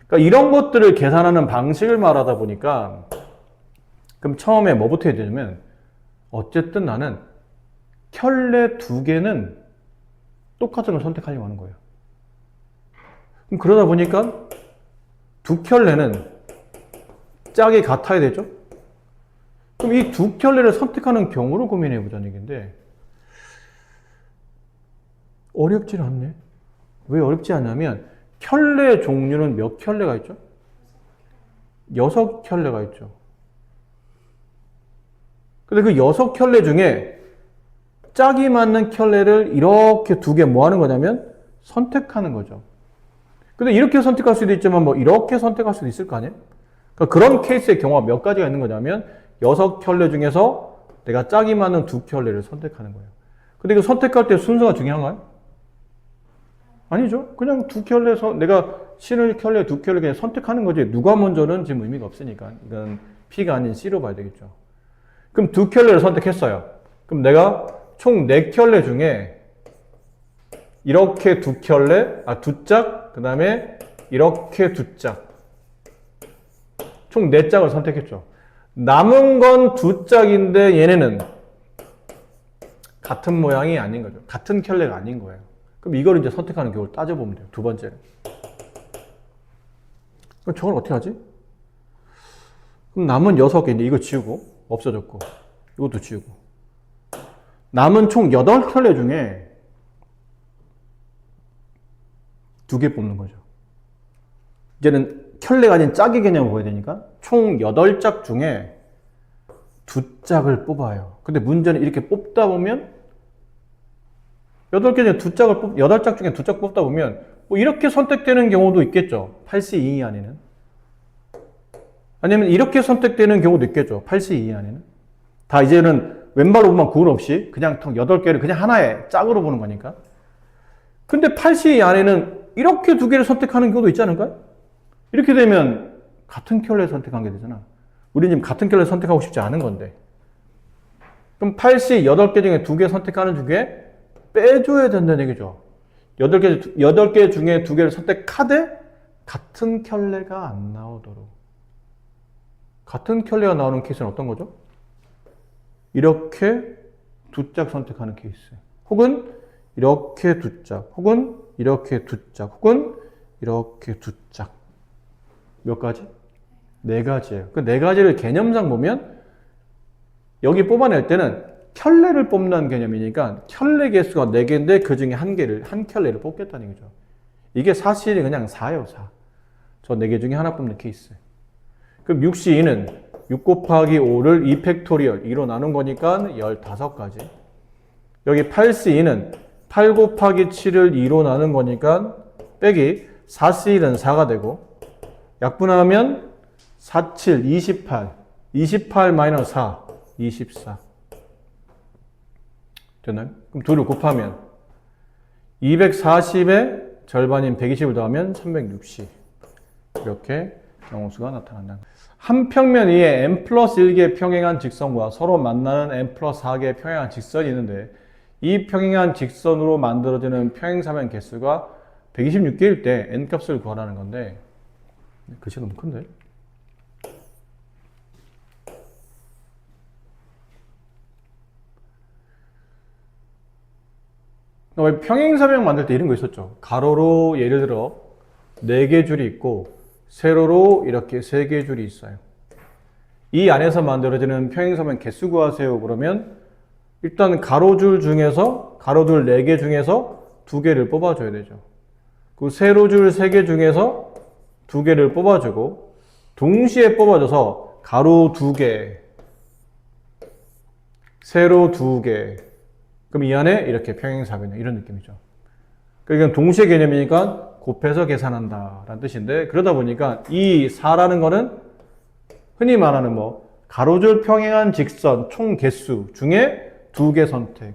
그러니까 이런 것들을 계산하는 방식을 말하다 보니까, 그럼 처음에 뭐부터 해야 되냐면, 어쨌든 나는 켤레 2개는 똑같은 걸 선택하려고 하는 거예요. 그럼 그러다 보니까 두 켤레는 짝이 같아야 되죠? 그럼 이 두 켤레를 선택하는 경우를 고민해 보자는 얘기인데 어렵진 않네. 왜 어렵지 않냐면 켤레 종류는 몇 켤레가 있죠? 6켤레가 있죠. 근데 그 6켤레 중에 짝이 맞는 켤레를 이렇게 두 개 뭐 하는 거냐면 선택하는 거죠. 근데 이렇게 선택할 수도 있지만 뭐 이렇게 선택할 수도 있을 거 아니에요? 그러니까 그런 케이스의 경우가 몇 가지가 있는 거냐면 6켤레 중에서 내가 짝이 맞는 두 켤레를 선택하는 거예요. 근데 이거 선택할 때 순서가 중요한가요? 아니죠. 그냥 두 켤레에서 내가 신을 켤레, 두 켤레 그냥 선택하는 거지. 누가 먼저는 지금 의미가 없으니까. 이건 P가 아닌 C로 봐야 되겠죠. 그럼 두 켤레를 선택했어요. 그럼 내가 총 4켤레 중에 이렇게 두 켤레, 두 짝, 그 다음에 이렇게 두 짝. 총 4짝을 선택했죠. 남은 건 두 짝인데 얘네는 같은 모양이 아닌 거죠. 같은 켤레가 아닌 거예요. 그럼 이걸 이제 선택하는 경우를 따져보면 돼요. 두 번째는. 그럼 저걸 어떻게 하지? 그럼 남은 6개, 이제 이거 지우고, 없어졌고, 이것도 지우고. 남은 총 8켤레 중에 2개 뽑는 거죠. 이제는 켤레가 아닌 짝의 개념을 보여야 되니까 총 8짝 중에 2짝을 뽑아요. 근데 문제는 이렇게 뽑다 보면 8개 중에 8짝 중에 2짝 뽑다 보면 뭐 이렇게 선택되는 경우도 있겠죠. 8C 2 안에는. 아니면 이렇게 선택되는 경우도 있겠죠. 8C 2 안에는. 다 이제는 왼발로 보면 구분 없이 그냥 8개를 그냥 하나의 짝으로 보는 거니까. 근데 8C 2 안에는 이렇게 2개를 선택하는 경우도 있지 않을까요? 이렇게 되면 같은 켤레 선택한 게 되잖아. 우리는 지금 같은 켤레 선택하고 싶지 않은 건데. 그럼 8C 8개 중에 2개 선택하는 중에 빼줘야 된다는 얘기죠. 8개 중에 2개를 선택하되 같은 켤레가 안 나오도록. 같은 켤레가 나오는 케이스는 어떤 거죠? 이렇게 2짝 선택하는 케이스. 혹은 이렇게 2짝. 혹은 이렇게 2짝. 혹은 이렇게 2짝. 몇 가지? 4가지예요. 그 4가지를 개념상 보면 여기 뽑아낼 때는 켤레를 뽑는 개념이니까 켤레 개수가 4개인데 그 중에 한 켤레를 뽑겠다는 얘기죠. 이게 사실이 그냥 4예요, 4. 저 4개 중에 하나 뽑는 케이스. 그럼 6C2는 6 곱하기 5를 2 팩토리얼 2로 나눈 거니까 15가지. 여기 8C2는 8 곱하기 7을 2로 나눈 거니까 빼기 4C1은 4가 되고 약분하면 4, 7, 28. 28 마이너스 4, 24. 됐나요? 그럼 둘을 곱하면 240의 절반인 120을 더하면 360. 이렇게 경우수가 나타난다. 한 평면 위에 n 플러스 1개의 평행한 직선과 서로 만나는 n 플러스 4개의 평행한 직선이 있는데 이 평행한 직선으로 만들어지는 평행사면 개수가 126개일 때 n 값을 구하라는 건데 글씨가 너무 큰데? 평행사면 만들 때 이런 거 있었죠. 가로로 예를 들어 4개 줄이 있고 세로로 이렇게 3개 줄이 있어요. 이 안에서 만들어지는 평행사면 개수 구하세요. 그러면 일단 가로줄 4개 중에서 2개를 뽑아줘야 되죠. 그 세로줄 3개 중에서 2개를 뽑아주고 동시에 뽑아줘서 가로 2개, 세로 2개. 그럼 이 안에 이렇게 평행사변이야. 이런 느낌이죠. 그러니까 동시에 개념이니까 곱해서 계산한다 라는 뜻인데 그러다 보니까 이 4라는 거는 흔히 말하는 가로줄 평행한 직선 총 개수 중에 2개 선택,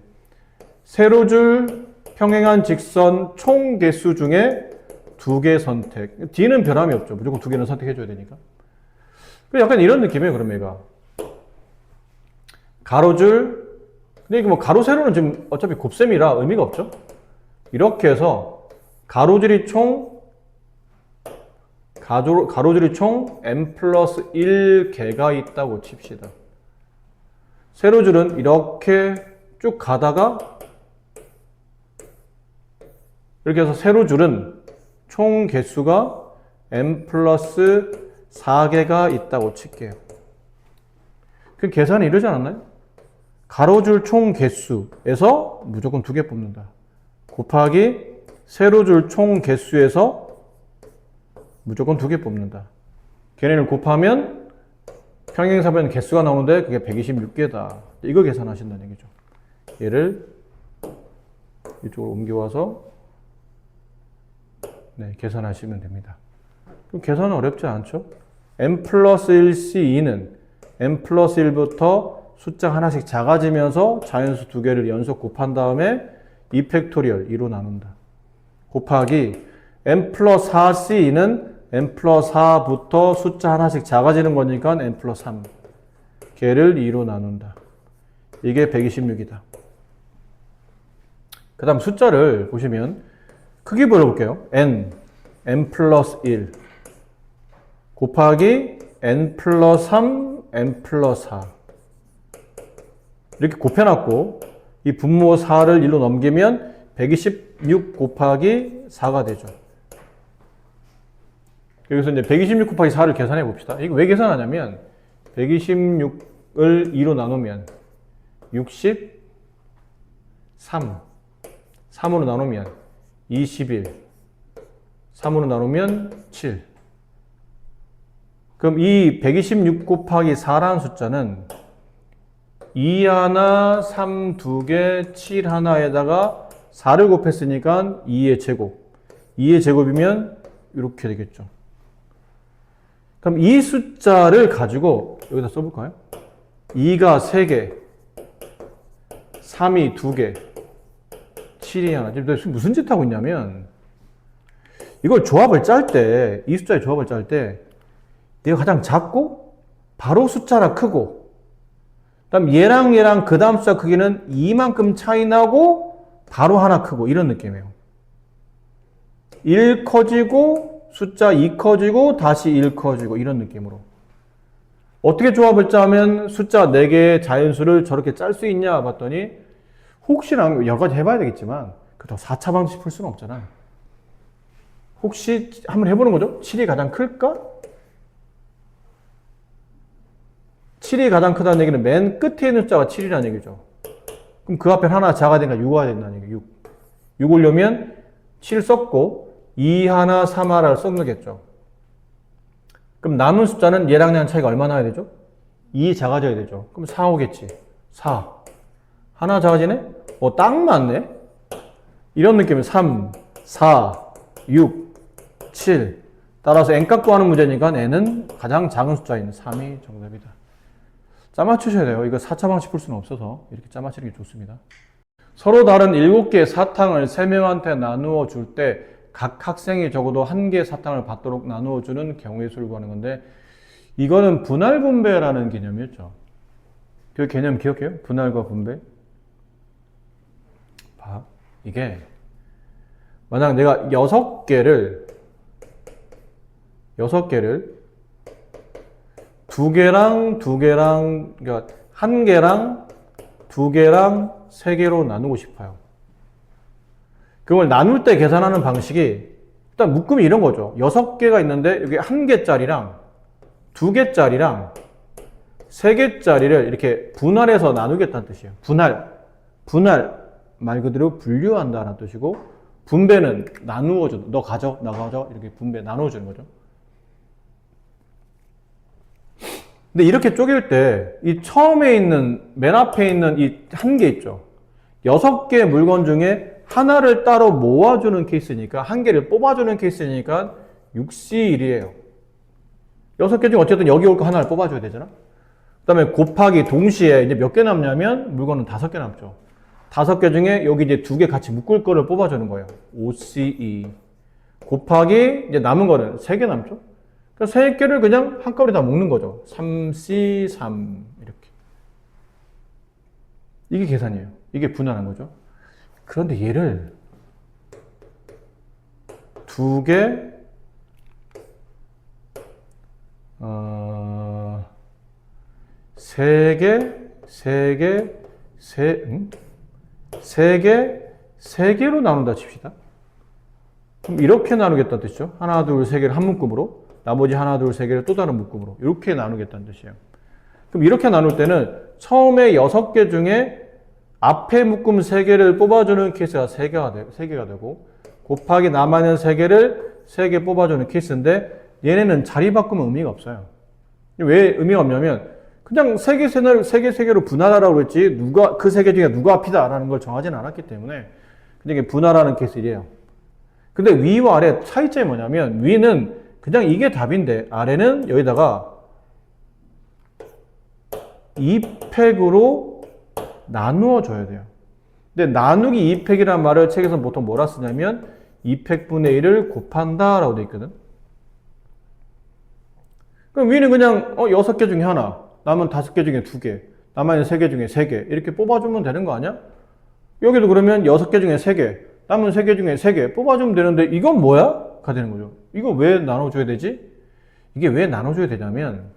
세로줄 평행한 직선 총 개수 중에 2개 선택. D는 변함이 없죠. 무조건 2개는 선택해줘야 되니까. 약간 이런 느낌이에요. 그럼 얘가 가로줄, 근데 이게 가로 세로는 지금 어차피 곱셈이라 의미가 없죠. 이렇게 해서 가로줄이 총 n 플러스 1개가 있다고 칩시다. 세로줄은 이렇게 쭉 가다가 이렇게 해서 세로줄은 총 개수가 n 플러스 4개가 있다고 칠게요. 그 계산이 이러지 않았나요? 가로줄 총 개수에서 무조건 2개 뽑는다. 곱하기 세로줄 총 개수에서 무조건 2개 뽑는다. 걔네를 곱하면 평행사변 개수가 나오는데 그게 126개다. 이거 계산하신다는 얘기죠. 얘를 이쪽으로 옮겨와서 네, 계산하시면 됩니다. 그럼 계산은 어렵지 않죠? n 플러스 1c2는 n 플러스 1부터 숫자 하나씩 작아지면서 자연수 2개를 연속 곱한 다음에 2팩토리얼 2로 나눈다. 곱하기 n 플러스 4c2는 n 플러스 4부터 숫자 하나씩 작아지는 거니까 n 플러스 3. 걔를 2로 나눈다. 이게 126이다. 그 다음 숫자를 보시면 크기 보여볼게요. n 플러스 1 곱하기 n 플러스 3, n 플러스 4 이렇게 곱해놨고 이 분모 4를 1로 넘기면 126 곱하기 4가 되죠. 여기서 이제 126 곱하기 4를 계산해 봅시다. 이거 왜 계산하냐면 126을 2로 나누면 63 3으로 나누면 21 3으로 나누면 7 그럼 이 126 곱하기 4라는 숫자는 2 하나, 3 2개, 7 하나에다가 4를 곱했으니까 2의 제곱 2의 제곱이면 이렇게 되겠죠. 그럼 이 숫자를 가지고 여기다 써볼까요? 2가 3개 3이 2개 7이 하나. 지금 무슨 짓 하고 있냐면 이걸 조합을 짤 때 이 숫자의 조합을 짤 때 얘가 가장 작고 바로 숫자라 크고 그다음 얘랑 그 다음 숫자 크기는 이만큼 차이 나고 바로 하나 크고 이런 느낌이에요. 1 커지고 숫자 2 커지고 다시 1 커지고 이런 느낌으로 어떻게 조합을 짜면 숫자 4개의 자연수를 저렇게 짤 수 있냐 봤더니 혹시나 여러 가지 해봐야 되겠지만 그렇다고 4차 방식 풀 수는 없잖아. 혹시 한번 해보는 거죠? 7이 가장 클까? 7이 가장 크다는 얘기는 맨 끝에 있는 숫자가 7이라는 얘기죠. 그럼 그 앞에 하나 작아야 되니까 6가 된다는 얘기예요. 6 올려면 7 썼고 2 하나 3 하나를 썼겠죠. 그럼 남은 숫자는 얘랑 얘랑 차이가 얼마나 나야 되죠? 2 작아져야 되죠. 그럼 4 오겠지. 4 하나 작아지네? 딱 맞네? 이런 느낌은 3, 4, 6, 7 따라서 n-값 구하는 문제니까 n은 가장 작은 숫자인 3이 정답이다. 짜맞추셔야 돼요. 이거 4차 방식 풀 수는 없어서 이렇게 짜맞추는 게 좋습니다. 서로 다른 7개의 사탕을 3명한테 나누어 줄 때 각 학생이 적어도 1개의 사탕을 받도록 나누어 주는 경우의 수를 구하는 건데 이거는 분할 분배라는 개념이었죠. 그 개념 기억해요? 분할과 분배. 봐. 이게 만약 내가 6개를 2개랑 2개랑 그러니까 1개랑 2개랑 3개로 나누고 싶어요. 그걸 나눌 때 계산하는 방식이 일단 묶음이 이런 거죠. 6개가 있는데 여기 1개짜리랑 2개짜리랑 3개짜리를 이렇게 분할해서 나누겠다는 뜻이에요. 분할 말 그대로 분류한다는 뜻이고 분배는 나누어줘. 너 가져, 나 가져. 이렇게 분배 나눠주는 거죠. 근데 이렇게 쪼갤 때 이 처음에 있는 맨 앞에 있는 이 1개 있죠. 6개의 물건 중에 하나를 따로 모아주는 케이스니까 1개를 뽑아주는 케이스니까 6C1이에요. 6개 중 어쨌든 여기 올 거 하나를 뽑아줘야 되잖아. 그 다음에 곱하기 동시에 이제 몇 개 남냐면 물건은 5개 남죠. 5개 중에 여기 이제 2개 같이 묶을 거를 뽑아주는 거예요. 5C2 곱하기 이제 남은 거는 3개 남죠. 그래서 3개를 그냥 한꺼번에 다 묶는 거죠. 3C3 이렇게. 이게 계산이에요. 이게 분할한 거죠. 그런데 얘를 2개 3개로 나눈다 칩시다. 그럼 이렇게 나누겠다는 뜻이죠. 하나, 둘, 세 개를 한 묶음으로, 나머지 하나, 둘, 세 개를 또 다른 묶음으로 이렇게 나누겠다는 뜻이에요. 그럼 이렇게 나눌 때는 처음에 6개 중에 앞에 묶음 3개를 뽑아주는 케이스가 3개가 되고 곱하기 남아있는 3개를 3개 뽑아주는 케이스인데 얘네는 자리 바꾸면 의미가 없어요. 왜 의미가 없냐면 그냥 3개로 분할하라고 그랬지 그 3개 중에 누가 앞이다라는 걸 정하지는 않았기 때문에 그냥 분할하는 케이스이래요. 근데 위와 아래 차이점이 뭐냐면 위는 그냥 이게 답인데 아래는 여기다가 2팩으로 나누어 줘야 돼요. 근데 나누기 2팩이라는 말을 책에서 보통 뭐라 쓰냐면 2팩분의 1을 곱한다 라고 되어 있거든. 그럼 위는 그냥 6개 중에 하나, 남은 5개 중에 2개, 남은 3개 중에 3개 이렇게 뽑아주면 되는 거 아니야? 여기도 그러면 6개 중에 3개, 남은 3개 중에 3개 뽑아주면 되는데 이건 뭐야? 가 되는 거죠. 이거 왜 나눠줘야 되지? 이게 왜 나눠줘야 되냐면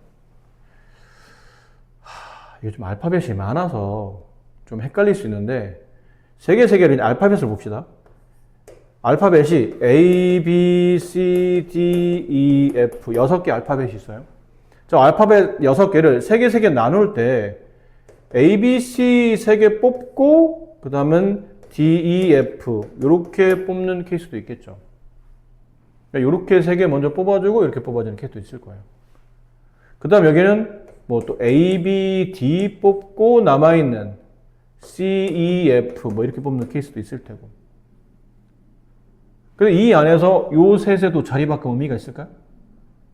요즘 알파벳이 많아서 좀 헷갈릴 수 있는데 3개를 알파벳을 봅시다. 알파벳이 A, B, C, D, E, F 6개 알파벳이 있어요. 저 알파벳 6개를 3개 나눌 때 A, B, C 3개 뽑고 그 다음은 D, E, F 이렇게 뽑는 케이스도 있겠죠. 이렇게 3개 먼저 뽑아주고 이렇게 뽑아주는 케이스도 있을 거예요. 그 다음 여기는 뭐 또 A, B, D 뽑고 남아있는 C, E, F 뭐 이렇게 뽑는 케이스도 있을 테고. 근데 이 안에서 요 셋에도 자리 바꿈 의미가 있을까요?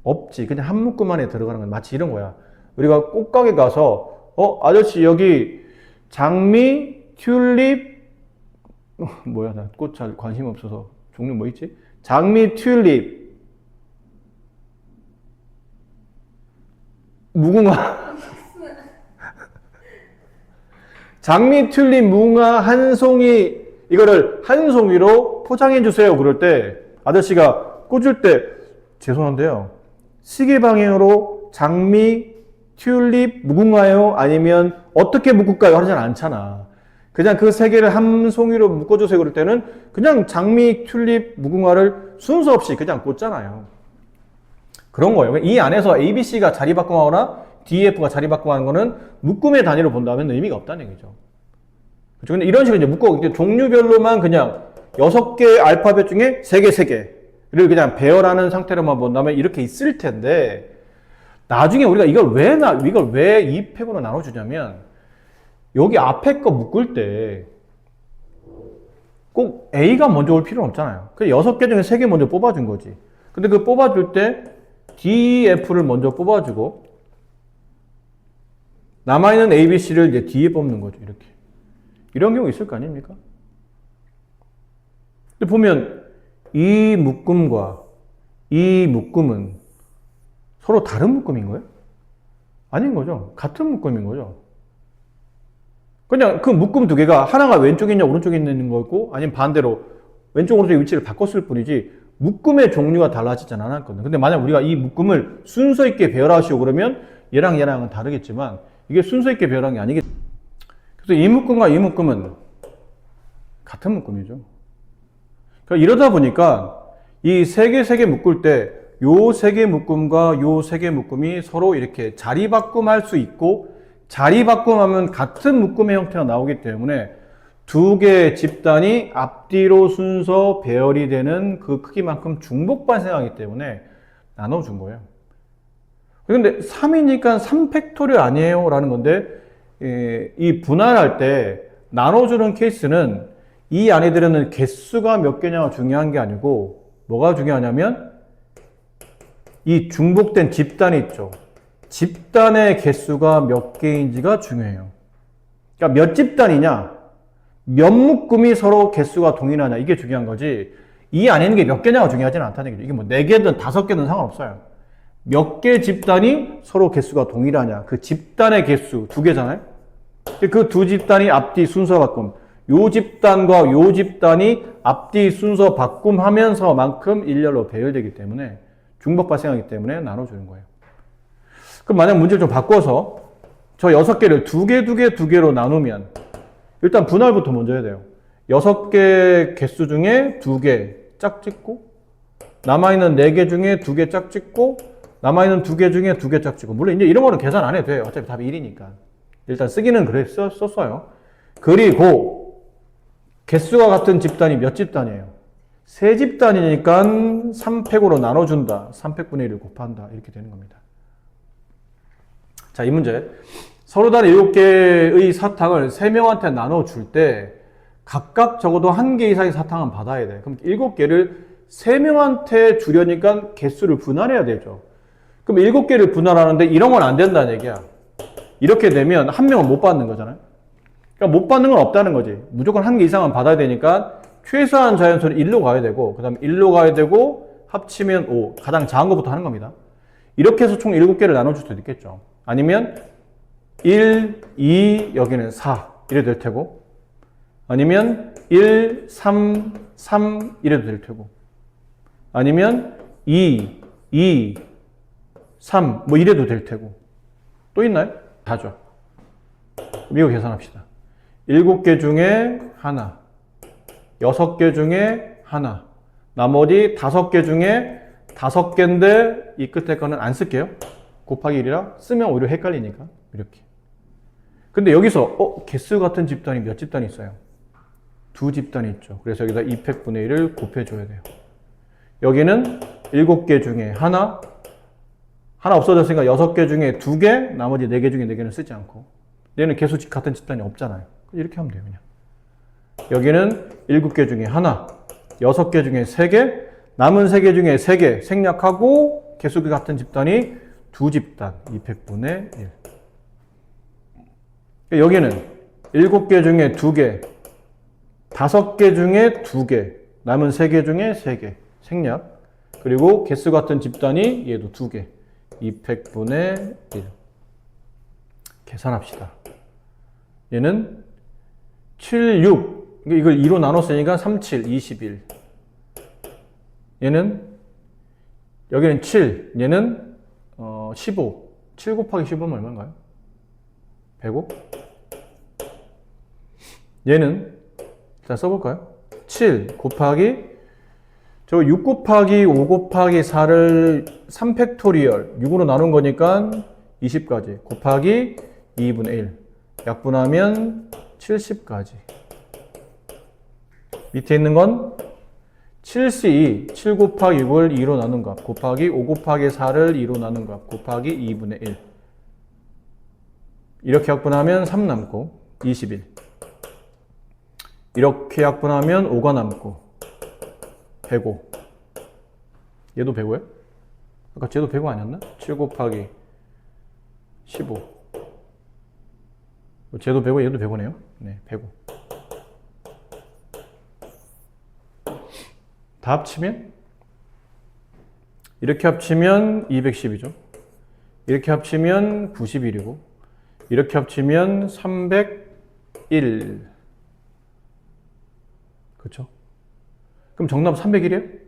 없지. 그냥 한 묶음 안에 들어가는 건 마치 이런 거야. 우리가 꽃가게 가서 아저씨 여기 장미, 튤립 뭐야 나 꽃 잘 관심 없어서 종류 뭐 있지? 장미, 튤립 무궁화 장미, 튤립, 무궁화 한 송이 이거를 한 송이로 포장해 주세요. 그럴 때 아저씨가 꽂을 때 죄송한데요. 시계 방향으로 장미, 튤립, 무궁화요? 아니면 어떻게 묶을까요? 하진 않잖아. 그냥 그 3개를 한 송이로 묶어주세요. 그럴 때는 그냥 장미, 튤립, 무궁화를 순서 없이 그냥 꽂잖아요. 그런 거예요. 이 안에서 A, B, C가 자리 바꿈하거나 D, F가 자리 바꿈하는 거는 묶음의 단위로 본다면 의미가 없다는 얘기죠. 그렇죠? 근데 이런 식으로 이제 묶어, 종류별로만 그냥 6개 알파벳 중에 3개를 그냥 배열하는 상태로만 본다면 이렇게 있을 텐데, 나중에 우리가 이걸 왜 2팩으로 나눠주냐면, 여기 앞에 거 묶을 때, 꼭 A가 먼저 올 필요는 없잖아요. 그래서 6개 중에 3개 먼저 뽑아준 거지. 근데 그 뽑아줄 때, D, F를 먼저 뽑아주고, 남아있는 A, B, C를 이제 D에 뽑는 거죠. 이렇게. 이런 경우 있을 거 아닙니까? 근데 보면 이 묶음과 이 묶음은 서로 다른 묶음인 거예요? 아닌 거죠. 같은 묶음인 거죠. 그냥 그 묶음 2개가 하나가 왼쪽에 있냐 오른쪽에 있는 거고 아니면 반대로 왼쪽 오른쪽 위치를 바꿨을 뿐이지 묶음의 종류가 달라지진 않았거든요. 근데 만약 우리가 이 묶음을 순서 있게 배열하시오 그러면 얘랑은 다르겠지만 이게 순서 있게 배열한 게 아니겠죠. 그래서 이 묶음과 이 묶음은 같은 묶음이죠. 그러니까 이러다 보니까 이 3개 묶을 때 요 3개 묶음과 요 3개 묶음이 서로 이렇게 자리 바꿈할 수 있고 자리 바꿈하면 같은 묶음의 형태가 나오기 때문에 2개의 집단이 앞뒤로 순서 배열이 되는 그 크기만큼 중복 발생하기 때문에 나눠준 거예요. 그런데 3이니까 3팩토리얼 아니에요? 라는 건데 이 분할할 때 나눠주는 케이스는 이 안에 들어있는 개수가 몇 개냐가 중요한 게 아니고 뭐가 중요하냐면 이 중복된 집단이 있죠. 집단의 개수가 몇 개인지가 중요해요. 그러니까 몇 집단이냐 몇 묶음이 서로 개수가 동일하냐 이게 중요한 거지 이 안에 있는 게 몇 개냐가 중요하지는 않다는 얘기죠. 이게 뭐 4개든 5개든 상관없어요. 몇 개 집단이 서로 개수가 동일하냐 그 집단의 개수 2개잖아요. 그 2 집단이 앞뒤 순서 바꿈 요 집단과 요 집단이 앞뒤 순서 바꿈하면서만큼 일렬로 배열되기 때문에 중복 발생하기 때문에 나눠주는 거예요. 그럼 만약 문제를 좀 바꿔서 저 6개를 2개로 나누면 일단 분할부터 먼저 해야 돼요. 6개 개수 중에 2개 짝짓고 남아있는 4개 중에 2개 짝짓고 남아있는 2개 중에 2개 짝짓고 물론 이제 이런 거는 계산 안 해도 돼요. 어차피 답이 1이니까. 일단 쓰기는 그래 썼어요. 그리고 개수가 같은 집단이 몇 집단이에요? 3집단이니까 3팩으로 나눠준다. 3팩분의 1을 곱한다. 이렇게 되는 겁니다. 자, 이 문제. 서로 다른 7개의 사탕을 3명한테 나눠줄 때 각각 적어도 1개 이상의 사탕은 받아야 돼. 그럼 7개를 3명한테 주려니까 개수를 분할해야 되죠. 그럼 7개를 분할하는데 이런 건 안 된다는 얘기야. 이렇게 되면 1명은 못 받는 거잖아요. 그러니까 못 받는 건 없다는 거지. 무조건 1개 이상은 받아야 되니까 최소한 자연수는 1로 가야 되고 그 다음에 1로 가야 되고 합치면 5. 가장 작은 것부터 하는 겁니다. 이렇게 해서 총 7개를 나눠줄 수도 있겠죠. 아니면 1, 2, 여기는 4 이래도 될 테고 아니면 1, 3, 3 이래도 될 테고 아니면 2, 2, 3 뭐 이래도 될 테고 또 있나요? 다죠. 이거 계산합시다. 7개 중에 하나 6개 중에 하나 나머지 5개 중에 5개인데 이 끝에 거는 안 쓸게요. 곱하기 1이라 쓰면 오히려 헷갈리니까 이렇게. 근데 여기서 개수 같은 집단이 몇 집단이 있어요? 2집단이 있죠. 그래서 여기다 2팩분의 1을 곱해줘야 돼요. 여기는 7개 중에 하나 없어졌으니까 6개 중에 2개, 나머지 4개 중에 4개는 쓰지 않고 얘는 개수 같은 집단이 없잖아요. 이렇게 하면 돼요. 그냥. 여기는 7개 중에 하나 6개 중에 3개, 남은 3개 중에 3개 생략하고 개수 같은 집단이 2집단, 2팩분의 1. 여기는 7개 중에 2개, 5개 중에 2개, 남은 3개 중에 3개 생략. 그리고 개수 같은 집단이 얘도 2개, 2팩분의 1. 계산합시다. 얘는 7, 6. 이걸 2로 나눴으니까 3, 7, 21. 얘는 여기는 7, 얘는 15. 7 곱하기 15는 얼마인가요? 105? 얘는 일단 써볼까요? 7 곱하기 저 6 곱하기 5 곱하기 4를 3팩토리얼 6으로 나눈 거니까 20까지 곱하기 2분의 1 약분하면 70까지. 밑에 있는 건 7C2 7 곱하기 6을 2로 나눈 값 곱하기 5 곱하기 4를 2로 나눈 값 곱하기 2분의 1 이렇게 약분하면 3 남고 21 이렇게 약분하면 5가 남고 105 얘도 105야? 아까 쟤도 105 아니었나? 7 곱하기 15 쟤도 105 얘도 105네요. 네, 105 다 합치면 이렇게 합치면 210이죠. 이렇게 합치면 91이고 이렇게 합치면 301. 그렇죠? 그럼 정답 301이에요?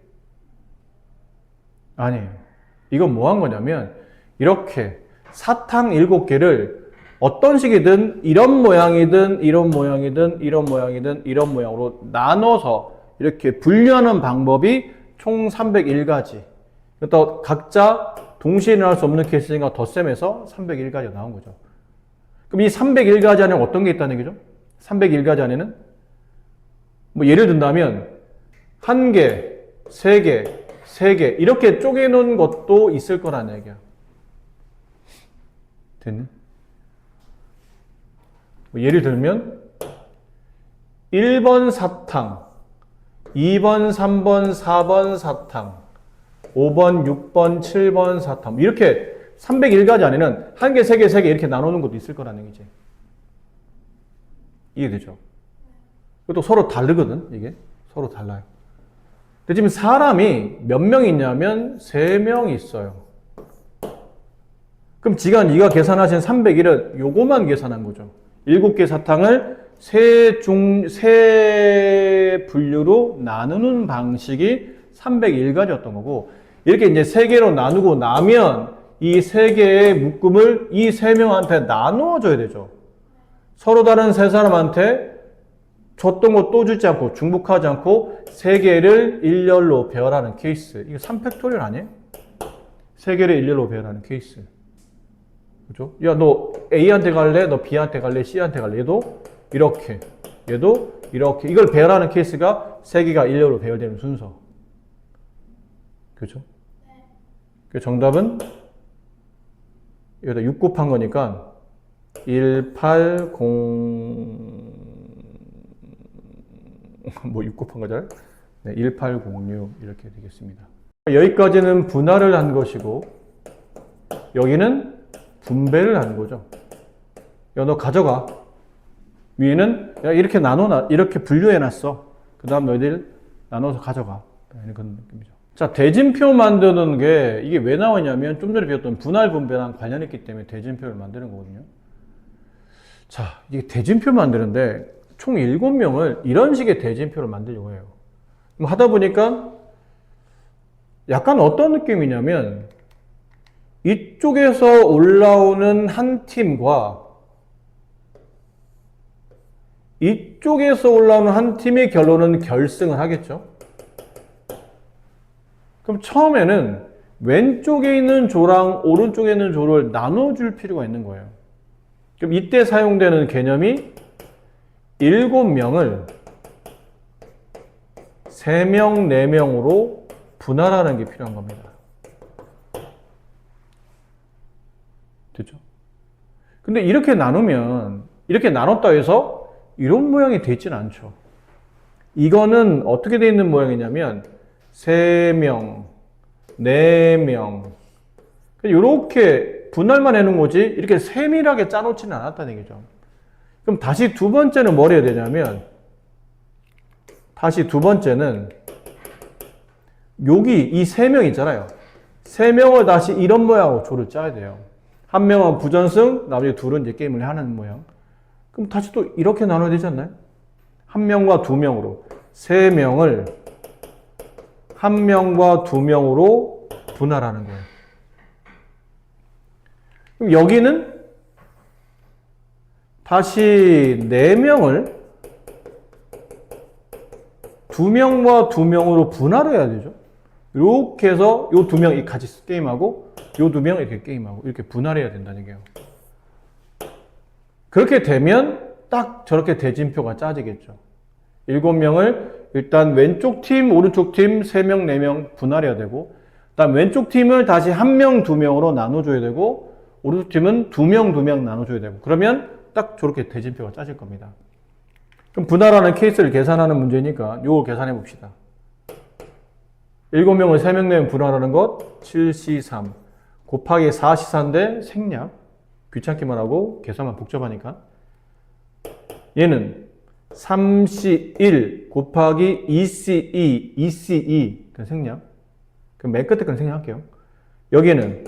아니에요. 이건 뭐 한 거냐면 이렇게 사탕 7개를 어떤 식이든 이런 모양이든 이런 모양이든 이런 모양이든 이런 모양으로 나눠서 이렇게 분류하는 방법이 총 301가지. 또 각자 동시에 일어날 수 없는 케이스니까 덧셈해서 301가지가 나온 거죠. 그럼 이 301가지 안에 어떤 게 있다는 얘기죠? 301가지 안에는 뭐 예를 든다면 1개, 3개, 3개 이렇게 쪼개놓은 것도 있을 거라는 얘기야. 됐니? 뭐 예를 들면 1번 사탕 2번, 3번, 4번 사탕, 5번, 6번, 7번 사탕 이렇게 301가지 안에는 1개, 3개, 3개 이렇게 나누는 것도 있을 거라는 얘기지. 이해되죠? 또 서로 다르거든. 이게 서로 달라요. 근데 지금 사람이 몇 명 있냐면 3명 있어요. 그럼 네가 계산하신 301은 요거만 계산한 거죠. 7개 사탕을 세 분류로 나누는 방식이 301가지였던 거고 이렇게 이제 3개로 나누고 나면 이 3개의 묶음을 이 3명한테 나누어 줘야 되죠. 서로 다른 3사람한테 줬던 거 또 주지 않고 중복하지 않고 세 개를 일렬로 배열하는 케이스. 이거 3팩토리얼 아니에요? 세 개를 일렬로 배열하는 케이스. 그죠? 야, 너 A한테 갈래? 너 B한테 갈래? C한테 갈래? 얘도 이렇게. 얘도 이렇게. 이걸 배열하는 케이스가 세 개가 일렬로 배열되는 순서. 그죠? 그 정답은 여기다 6 곱한 거니까 180 뭐 6 곱한 거잖아요. 네, 1806 이렇게 되겠습니다. 여기까지는 분할을 한 것이고 여기는 분배를 한 거죠. 야, 너 가져가. 위에는 야, 이렇게 나눠 이렇게 분류해 놨어. 그다음 너희들 나눠서 가져가. 그런 느낌이죠. 자, 대진표 만드는 게 이게 왜 나오냐면 좀 전에 배웠던 분할 분배랑 관련있기 때문에 대진표를 만드는 거거든요. 자, 이게 대진표 만드는데 총 7명을 이런 식의 대진표를 만들려고 해요. 하다 보니까 약간 어떤 느낌이냐면 이쪽에서 올라오는 한 팀과 이쪽에서 올라오는 한 팀의 결론은 결승을 하겠죠. 그럼 처음에는 왼쪽에 있는 조랑 오른쪽에 있는 조를 나눠줄 필요가 있는 거예요. 그럼 이때 사용되는 개념이 7명을 3명, 4명으로 분할하는 게 필요한 겁니다. 됐죠? 근데 이렇게 나누면, 이렇게 나눴다 해서 이런 모양이 되지는 않죠. 이거는 어떻게 되어 있는 모양이냐면 3명, 4명 이렇게 분할만 해놓은 거지 이렇게 세밀하게 짜놓지는 않았다는 얘기죠. 그럼 다시 두 번째는 뭘 해야 되냐면 다시 두 번째는 여기 이 3명 있잖아요. 3명을 다시 이런 모양으로 조를 짜야 돼요. 한 명은 부전승, 나머지 둘은 이제 게임을 하는 모양. 그럼 다시 또 이렇게 나눠야 되지 않나요? 한 명과 두 명으로 3명을 한 명과 두 명으로 분할하는 거예요. 그럼 여기는 다시 4명을 2명과 2명으로 분할해야 되죠. 이렇게 해서 요 2명 같이 게임하고 요 2명 이렇게 게임하고 이렇게 분할해야 된다는 얘기예요. 그렇게 되면 딱 저렇게 대진표가 짜지겠죠. 7명을 일단 왼쪽 팀, 오른쪽 팀 3명, 4명 분할해야 되고 그다음 왼쪽 팀을 다시 1명, 2명으로 나눠줘야 되고 오른쪽 팀은 2명, 2명 나눠줘야 되고 그러면 딱 저렇게 대진표가 짜질 겁니다. 그럼 분할하는 케이스를 계산하는 문제니까 이걸 계산해 봅시다. 7명을 3명, 4명 분할하는 것 7C3 곱하기 4C4인데 생략 귀찮기만 하고 계산만 복잡하니까 얘는 3C1 곱하기 2C2 2C2 그 생략 그럼 맨 끝에 건 생략할게요. 여기는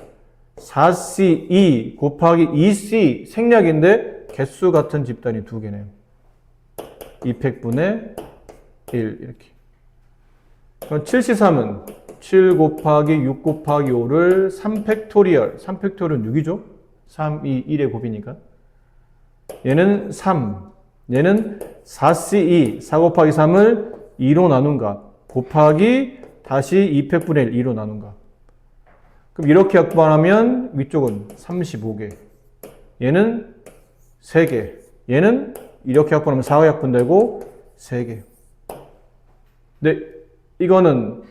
4C2 곱하기 2C 생략인데 개수 같은 집단이 두 개네요. 2팩분의 1 이렇게. 그럼 7C3은 7 곱하기 6 곱하기 5를 3팩토리얼 3팩토리얼은 6이죠? 3, 2, 1의 곱이니까 얘는 3 얘는 4C2 4 곱하기 3을 2로 나눈가 곱하기 다시 2팩분의 1 2로 나눈가 그럼 이렇게 약분하면 위쪽은 35개 얘는 3개 얘는 이렇게 약분하면 4가 약분되고 3개 근데 이거는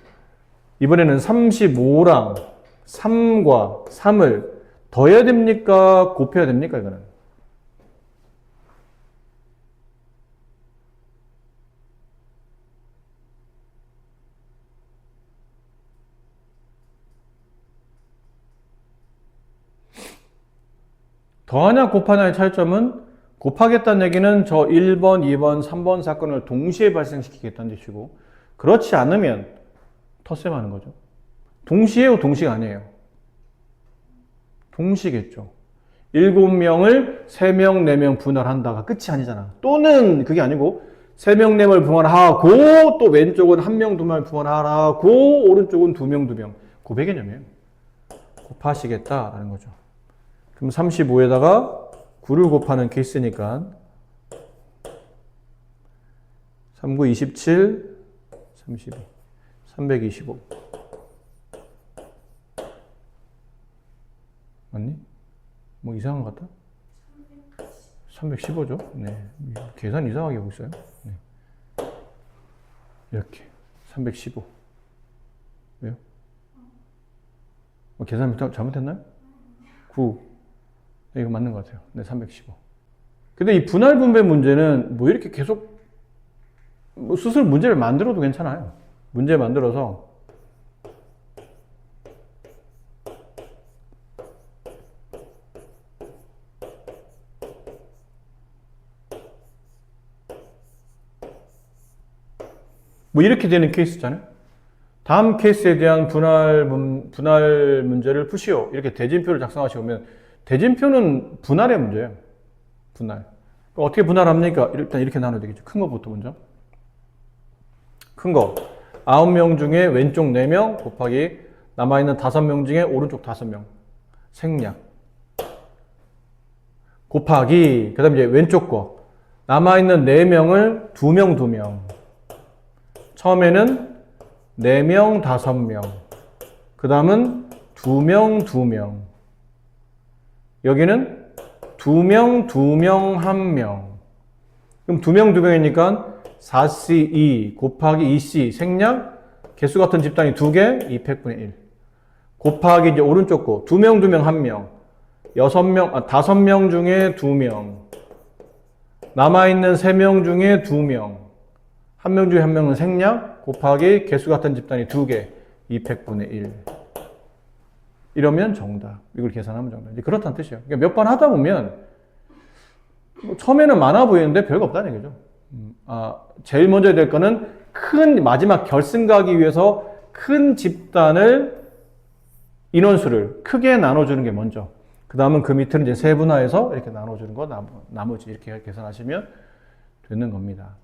이번에는 35랑 3과 3을 더해야 됩니까? 곱해야 됩니까? 이거는 더하냐 곱하냐의 차이점은 곱하겠다는 얘기는 저 1번, 2번, 3번 사건을 동시에 발생시키겠다는 뜻이고 그렇지 않으면 텃셈하는 거죠. 동시에요? 동시가 아니에요. 동시겠죠. 7명을 3명, 4명 분할한다가 끝이 아니잖아. 또는 그게 아니고 3명, 4명을 분할하고 또 왼쪽은 1명, 2명 분할하고 오른쪽은 2명, 2명. 고배 개념이에요. 곱하시겠다라는 거죠. 그럼 35에다가 9를 곱하는 케이스니까 3, 9, 27, 32, 325. 맞니? 뭐 이상한 것 같다? 315죠? 네. 계산 이상하게 하고 있어요. 네. 이렇게. 315. 왜요? 계산 잘못했나요? 9. 네, 이거 맞는 것 같아요. 네, 315. 근데 이 분할 분배 문제는 뭐 이렇게 계속 뭐 스스로 문제를 만들어도 괜찮아요. 문제 만들어서 뭐 이렇게 되는 케이스잖아요. 다음 케이스에 대한 분할 문제를 푸시오. 이렇게 대진표를 작성하시면 대진표는 분할의 문제예요. 분할. 어떻게 분할합니까? 일단 이렇게 나눠야 되겠죠. 큰 거부터 먼저. 큰 거. 9명 중에 왼쪽 4명 곱하기 남아있는 5명 중에 오른쪽 5명. 생략. 곱하기 그 다음에 이제 왼쪽 거. 남아있는 4명을 2명 2명. 처음에는 4명 5명. 그 다음은 2명 2명. 여기는 2명 2명 1명. 그럼 2명 2명이니까 4C2 곱하기 2C 생략 개수 같은 집단이 2개 200분의 1 곱하기 이제 오른쪽 거 2명 2명 1명 5명 중에 2명 남아있는 3명 중에 2명 1명 중에 1명은 생략 곱하기 개수 같은 집단이 2개 200분의 1 이러면 정답. 이걸 계산하면 정답. 이제 그렇다는 뜻이에요. 그러니까 몇 번 하다 보면 뭐 처음에는 많아 보이는데 별거 없다는 얘기죠. 제일 먼저 해야 될 거는 큰 마지막 결승 가기 위해서 큰 집단을 인원수를 크게 나눠주는 게 먼저. 그 다음은 그 밑을 이제 세분화해서 이렇게 나눠주는 거 나머지 이렇게 계산하시면 되는 겁니다.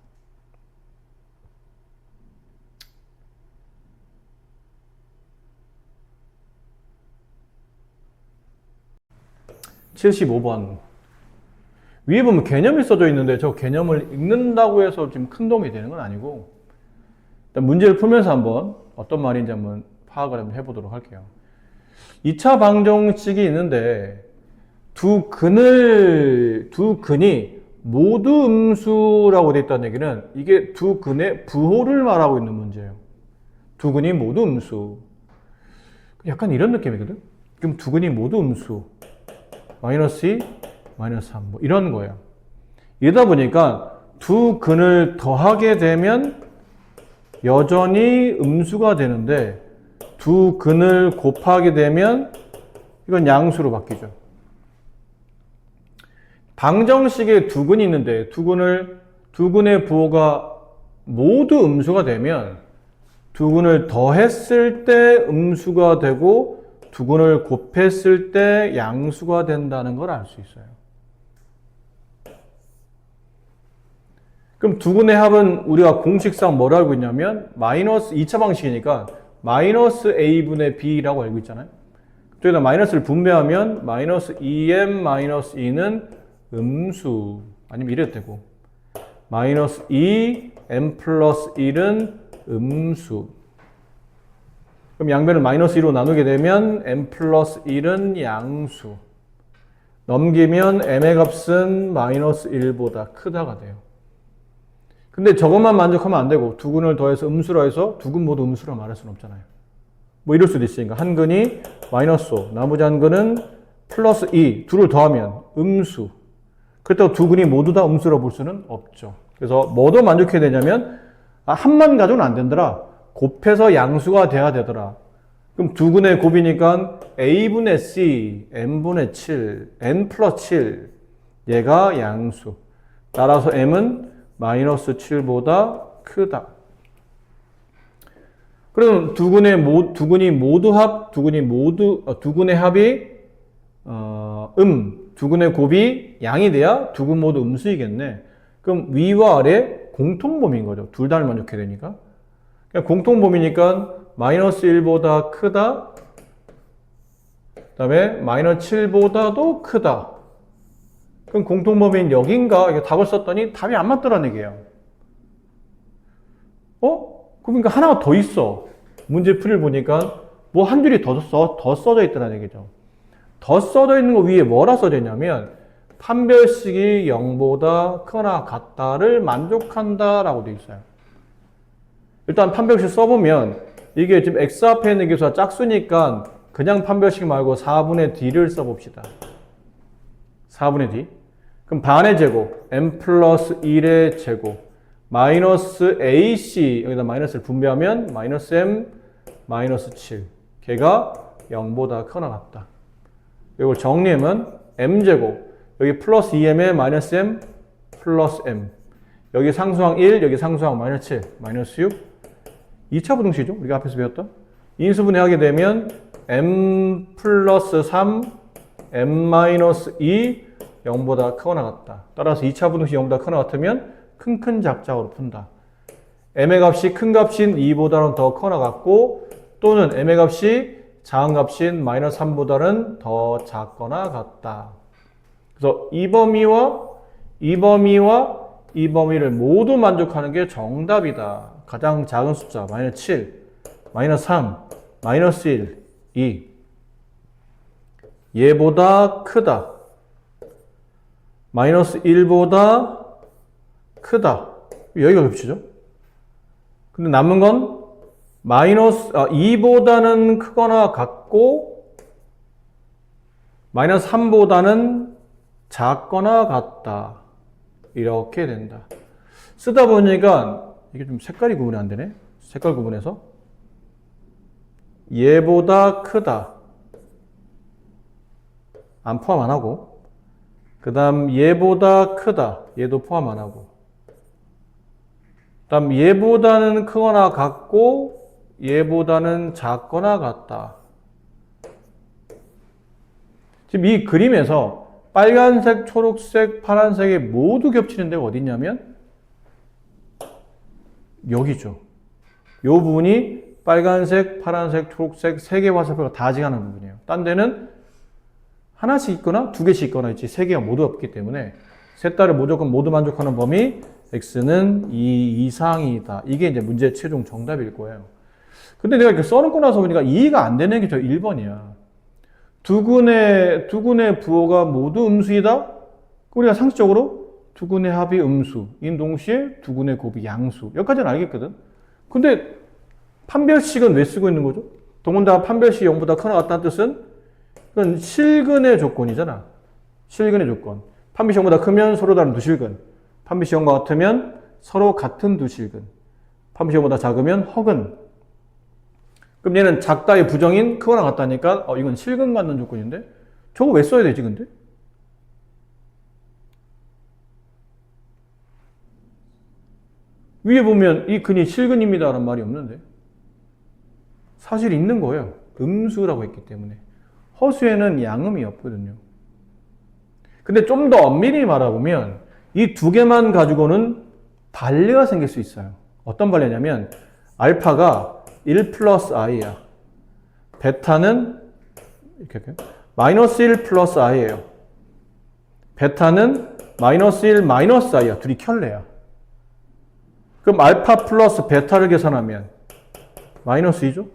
(75번) 위에 보면 개념이 써져 있는데 저 개념을 읽는다고 해서 지금 큰 도움이 되는 건 아니고 일단 문제를 풀면서 한번 어떤 말인지 한번 파악을 한번 해보도록 할게요. 2차 방정식이 있는데 두 근이 모두 음수라고 되어 있다는 얘기는 이게 두 근의 부호를 말하고 있는 문제예요. 두 근이 모두 음수. 약간 이런 느낌이거든. 그럼 두 근이 모두 음수. 마이너스 2, 마이너스 3, 뭐 이런 거예요. 이러다 보니까 두 근을 더하게 되면 여전히 음수가 되는데 두 근을 곱하게 되면 이건 양수로 바뀌죠. 방정식에 두 근이 있는데 두 근의 부호가 모두 음수가 되면 두 근을 더했을 때 음수가 되고 두 근을 곱했을 때 양수가 된다는 걸 알 수 있어요. 그럼 두 근의 합은 우리가 공식상 뭘 알고 있냐면 마이너스 2차 방식이니까 마이너스 a분의 b라고 알고 있잖아요. 저기다 마이너스를 분배하면 마이너스 2m 마이너스 2는 음수 아니면 이래도 되고 마이너스 2m 플러스 1은 음수. 그럼 양변을 마이너스 2로 나누게 되면 m 플러스 1은 양수. 넘기면 m의 값은 마이너스 1보다 크다가 돼요. 근데 저것만 만족하면 안 되고 두 근을 더해서 음수로 해서 두 근 모두 음수로 말할 수는 없잖아요. 뭐 이럴 수도 있으니까 한 근이 마이너스 5, 나머지 한 근은 플러스 2, 둘을 더하면 음수. 그렇다고 두 근이 모두 다 음수로 볼 수는 없죠. 그래서 뭐도 만족해야 되냐면 합만 가지고는 안 된더라. 곱해서 양수가 돼야 되더라. 그럼 두 근의 곱이니까 a분의 c, n분의 7, n 플러스 7 얘가 양수. 따라서 m은 마이너스 7보다 크다. 그럼 두 근의 합이 두 근의 곱이 양이 돼야 두 근 모두 음수이겠네. 그럼 위와 아래 공통범위인 거죠. 둘 다를 만족해야 되니까. 그러니까 공통범위니까 마이너스 1보다 크다. 그 다음에 마이너스 7보다도 크다. 그럼 공통범위는 여긴가? 이게 답을 썼더니 답이 안 맞더라는 얘기예요. 그러니까 하나가 더 있어. 문제 풀이를 보니까 뭐 한 줄이 더 써져 있다는 얘기죠. 더 써져 있는 거 위에 뭐라 써져 있냐면 판별식이 0보다 크거나 같다를 만족한다라고 되어 있어요. 일단 판별식 써보면 이게 지금 x 앞에 있는 개수가 짝수니까 그냥 판별식 말고 4분의 d를 써봅시다. 4분의 d. 그럼 반의 제곱, m 플러스 1의 제곱, 마이너스 ac, 여기다 마이너스를 분배하면 마이너스 m, 마이너스 7. 걔가 0보다 크거나 같다. 이걸 정리하면 m제곱, 여기 플러스 2m에 마이너스 m, 플러스 m. 여기 상수항 1, 여기 상수항 마이너스 7, 마이너스 6. 2차 부등식이죠. 우리가 앞에서 배웠던. 인수분해하게 되면 m 플러스 3, m 마이너스 2, 0보다 크거나 같다. 따라서 2차 부등식 0보다 크거나 같으면 큰 작작으로 푼다. m의 값이 큰 값인 2보다는 더 크거나 같고 또는 m의 값이 작은 값인 마이너스 3보다는 더 작거나 같다. 그래서 이 범위와 이 범위를 모두 만족하는 게 정답이다. 가장 작은 숫자 마이너스 7, 마이너스 3, 마이너스 1, 2. 얘보다 크다. 마이너스 1보다 크다. 여기가 겹치죠? 근데 남은 건 마이너스 2보다는 크거나 같고 마이너스 3보다는 작거나 같다. 이렇게 된다. 쓰다 보니까 이게 좀 색깔이 구분이 안 되네. 색깔 구분해서 얘보다 크다. 안 포함 안 하고 그 다음 얘보다 크다. 얘도 포함 안 하고 그 다음 얘보다는 크거나 같고 얘보다는 작거나 같다. 지금 이 그림에서 빨간색, 초록색, 파란색이 모두 겹치는 데가 어디 있냐면 여기죠. 이 부분이 빨간색, 파란색, 초록색 세 개 화살표가 다 지나는 부분이에요. 딴 데는 하나씩 있거나 두 개씩 있거나 있지 세 개가 모두 없기 때문에 셋 다를 무조건 모두 만족하는 범위 x는 2 이상이다. 이게 이제 문제의 최종 정답일 거예요. 근데 내가 이렇게 써놓고 나서 보니까 이해가 안 되는 게 저 1번이야. 두 근의 부호가 모두 음수이다? 우리가 상식적으로 두 근의 합이 음수인 동시에 두 근의 곱이 양수. 여기까지는 알겠거든. 근데 판별식은 왜 쓰고 있는 거죠? 더군다나 판별식이 0보다 크거나 같다는 뜻은 그건 실근의 조건이잖아. 실근의 조건. 판별식 0보다 크면 서로 다른 두 실근. 판별식 0과 같으면 서로 같은 두 실근. 판별식 0보다 작으면 허근. 그럼 얘는 작다의 부정인 크거나 같다니까 이건 실근 갖는 조건인데 저거 왜 써야 되지 근데? 위에 보면 이 근이 실근입니다 라는 말이 없는데 사실 있는 거예요. 음수라고 했기 때문에. 허수에는 양음이 없거든요. 근데 좀 더 엄밀히 말해보면 이 두 개만 가지고는 반례가 생길 수 있어요. 어떤 반례냐면 알파가 1 플러스 i야. 베타는 이렇게 마이너스 1 플러스 i예요. 베타는 마이너스 1 마이너스 i야. 둘이 켤레야. 그럼 알파 플러스 베타를 계산하면 마이너스 2죠?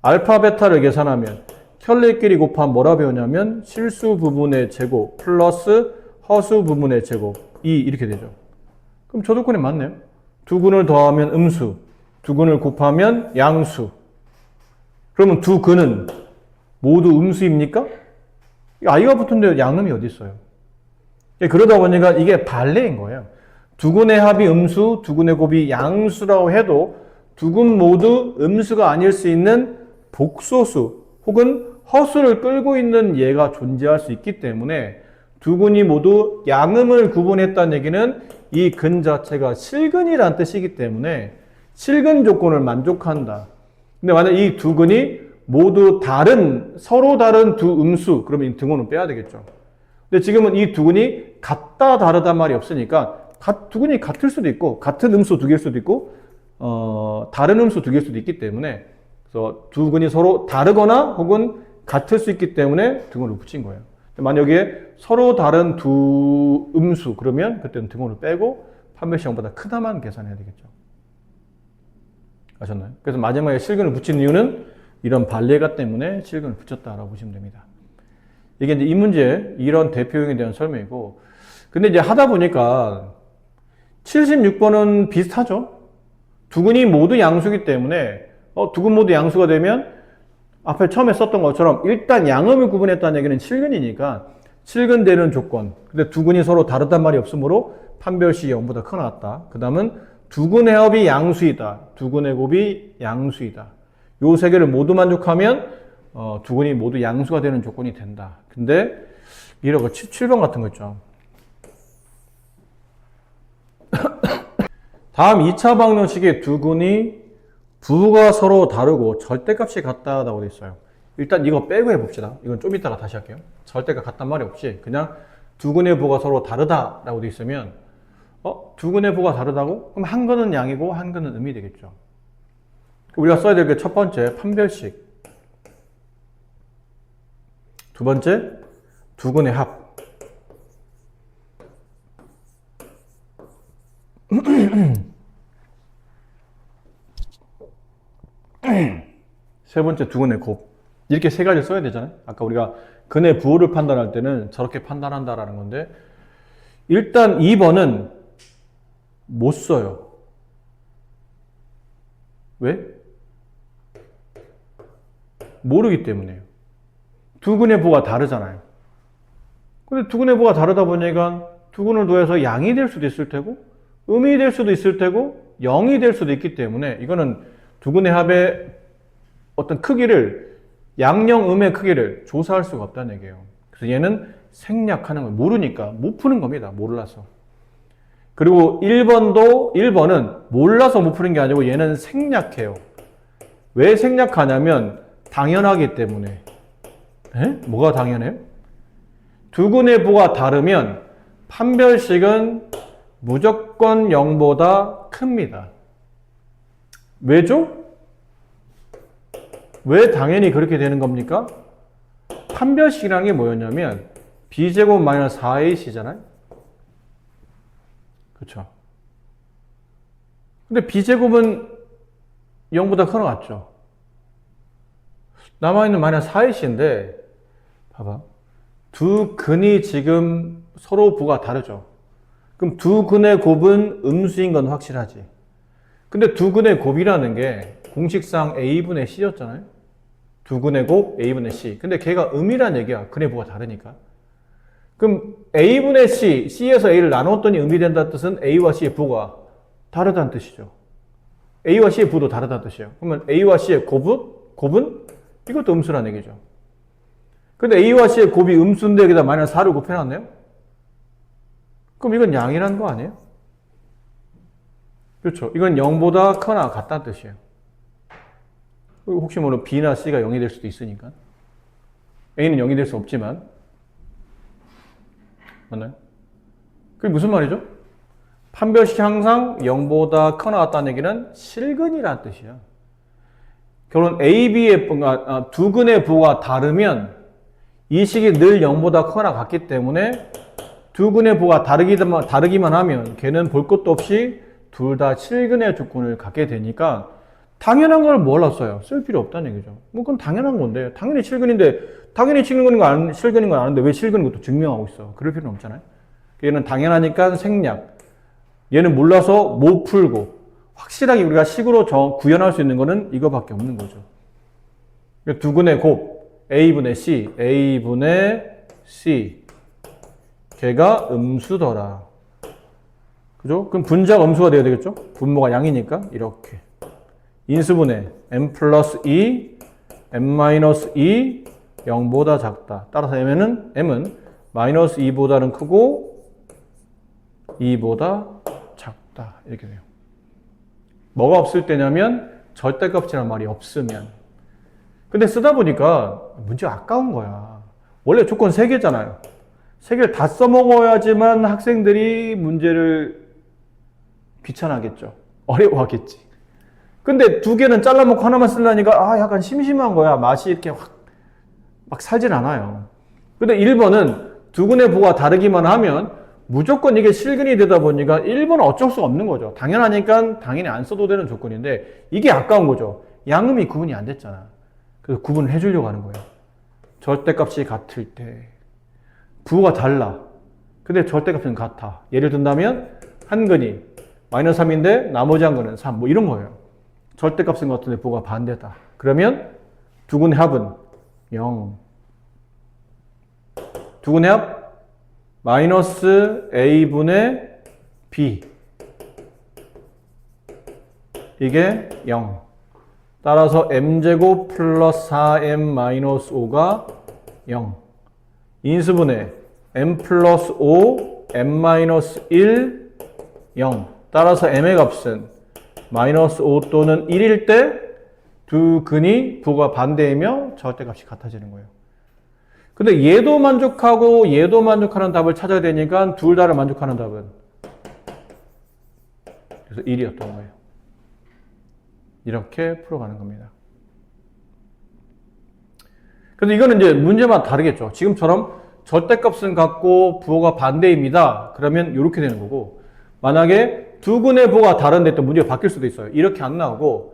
알파 베타를 계산하면 켤레끼리 곱하면 뭐라 배우냐면 실수 부분의 제곱 플러스 허수 부분의 제곱 2 이렇게 되죠. 그럼 저 조건이 맞네요. 두 근을 더하면 음수, 두 근을 곱하면 양수. 그러면 두 근은 모두 음수입니까? i가 붙은데 양음이 어디 있어요? 그러다 보니까 이게 반례인 거예요. 두 근의 합이 음수, 두 근의 곱이 양수라고 해도 두 근 모두 음수가 아닐 수 있는 복소수 혹은 허수를 끌고 있는 예가 존재할 수 있기 때문에 두 근이 모두 양음을 구분했다는 얘기는 이 근 자체가 실근이라는 뜻이기 때문에 실근 조건을 만족한다. 근데 만약 이 두 근이 모두 서로 다른 두 음수, 그러면 이 등호는 빼야 되겠죠. 근데 지금은 이 두 근이 같다, 다르다 말이 없으니까 두 근이 같을 수도 있고, 같은 음수 두 개일 수도 있고, 다른 음수 두 개일 수도 있기 때문에, 그래서 두 근이 서로 다르거나 혹은 같을 수 있기 때문에 등호를 붙인 거예요. 만약에 서로 다른 두 음수, 그러면 그때는 등호를 빼고 판별식 0보다 크다만 계산해야 되겠죠. 아셨나요? 그래서 마지막에 실근을 붙인 이유는 이런 반례가 때문에 실근을 붙였다라고 보시면 됩니다. 이게 이제 이 문제, 이런 대표형에 대한 설명이고, 근데 이제 하다 보니까 76번은 비슷하죠? 두 근이 모두 양수기 때문에, 두 근 모두 양수가 되면 앞에 처음에 썼던 것처럼 일단 양음을 구분했다는 얘기는 7근이니까 7근 되는 조건. 근데 두 근이 서로 다르단 말이 없으므로 판별시 0보다 크거나 같다. 그 다음은 두 근의 합이 양수이다. 두 근의 곱이 양수이다. 요 세 개를 모두 만족하면 두 근이 모두 양수가 되는 조건이 된다. 근데 이런 거 17번 같은 거 있죠. 다음 2차 방정식의 두 근이 부가 서로 다르고 절대값이 같다라고 되어 있어요. 일단 이거 빼고 해봅시다. 이건 좀 이따가 다시 할게요. 절대가 같단 말이 없이 그냥 두 근의 부가 서로 다르다라고 되어 있으면 두 근의 부가 다르다고? 그럼 한 근은 양이고 한 근은 음이 되겠죠. 우리가 써야 될 게 첫 번째 판별식, 두 번째 두 근의 합. 세 번째 두 근의 곱. 이렇게 세 가지 써야 되잖아요. 아까 우리가 근의 부호를 판단할 때는 저렇게 판단한다라는 건데, 일단 2번은 못 써요. 왜? 모르기 때문에요. 두 근의 부호가 다르잖아요. 근데 두 근의 부호가 다르다 보니까 두 근을 더해서 양이 될 수도 있을 테고, 음이 될 수도 있을 테고, 0이 될 수도 있기 때문에 이거는 두 근의 합의 어떤 크기를, 양령 음의 크기를 조사할 수가 없다는 얘기예요. 그래서 얘는 생략하는 거예요. 모르니까 못 푸는 겁니다. 몰라서. 그리고 1번은 몰라서 못 푸는 게 아니고 얘는 생략해요. 왜 생략하냐면 당연하기 때문에. 에? 뭐가 당연해요? 두 근의 부가 다르면 판별식은 무조건 0보다 큽니다. 왜죠? 왜 당연히 그렇게 되는 겁니까? 판별식이라는 게 뭐였냐면 b제곱 마이너스 4ac잖아요? 그렇죠? 근데 b제곱은 0보다 커 나갔죠. 남아있는 마이너스 4ac인데 봐봐. 두 근이 지금 서로 부가 다르죠. 그럼 두 근의 곱은 음수인 건 확실하지. 근데 두 근의 곱이라는 게 공식상 a분의 c였잖아요. 두 근의 곱 a분의 c. 근데 걔가 음이란 얘기야. 근의 부가 다르니까. 그럼 a분의 c, c에서 a를 나눴더니 음이 된다는 뜻은 a와 c의 부가 다르다는 뜻이죠. a와 c의 부도 다르다는 뜻이에요. 그러면 a와 c의 곱은 이것도 음수라는 얘기죠. 근데 a와 c의 곱이 음수인데 여기다 마이너스 4를 곱해놨네요? 그럼 이건 양이라는 거 아니에요? 그렇죠. 이건 0보다 크거나 같다는 뜻이에요. 혹시 모르면 b나 c가 0이 될 수도 있으니까. a는 0이 될 수 없지만. 맞나요? 그게 무슨 말이죠? 판별식이 항상 0보다 크거나 같다는 얘기는 실근이라는 뜻이야. 결론 a, b의 두 근의 부가 다르면 이 식이 늘 0보다 크거나 같기 때문에 두 근의 부가 다르기만 하면 걔는 볼 것도 없이 둘 다 실근의 조건을 갖게 되니까 당연한 걸 몰랐어요. 쓸 필요 없다는 얘기죠. 뭐 그건 당연한 건데 당연히 실근인데 당연히 실근인 건 아는데 왜 실근인 것도 증명하고 있어. 그럴 필요는 없잖아요. 얘는 당연하니까 생략. 얘는 몰라서 못 풀고 확실하게 우리가 식으로 구현할 수 있는 거는 이거밖에 없는 거죠. 두 근의 곱 a분의 c 걔가 음수더라. 그죠? 그럼 분자가 음수가 돼야 되겠죠? 분모가 양이니까 이렇게 인수분해 m 플러스 2 m 마이너스 2 0보다 작다. 따라서 m은 마이너스 2보다는 크고 2보다 작다. 이렇게 돼요. 뭐가 없을 때냐면 절대값이라는 말이 없으면. 근데 쓰다 보니까 문제가 아까운 거야. 원래 조건 3개잖아요. 3개를 다 써먹어야지만 학생들이 문제를 귀찮아하겠죠. 어려워하겠지. 근데 2개는 잘라먹고 하나만 쓰려니까 약간 심심한 거야. 맛이 이렇게 확 막 살진 않아요. 근데 1번은 두 근의 부가 다르기만 하면 무조건 이게 실근이 되다 보니까 1번은 어쩔 수가 없는 거죠. 당연하니까 당연히 안 써도 되는 조건인데 이게 아까운 거죠. 양음이 구분이 안 됐잖아. 그래서 구분을 해주려고 하는 거예요. 절대값이 같을 때 부호가 달라. 근데 절대값은 같아. 예를 든다면 한 근이 마이너스 3인데 나머지 한 근은 3. 뭐 이런 거예요. 절대값은 같은데 부호가 반대다. 그러면 두 근의 합은 0. 두 근의 합 마이너스 a분의 b. 이게 0. 따라서 m제곱 플러스 4m 마이너스 5가 0. 인수분해 m 플러스 5, m 마이너스 1, 0. 따라서 m의 값은 마이너스 5 또는 1일 때 두 근이 부호가 반대이며 절대값이 같아지는 거예요. 근데 얘도 만족하고 얘도 만족하는 답을 찾아야 되니까 둘 다를 만족하는 답은 그래서 1이었던 거예요. 이렇게 풀어가는 겁니다. 그래서 이거는 이제 문제마다 다르겠죠. 지금처럼 절대값은 같고 부호가 반대입니다. 그러면 이렇게 되는 거고, 만약에 두 근의 부호가 다른데 또 문제가 바뀔 수도 있어요. 이렇게 안 나오고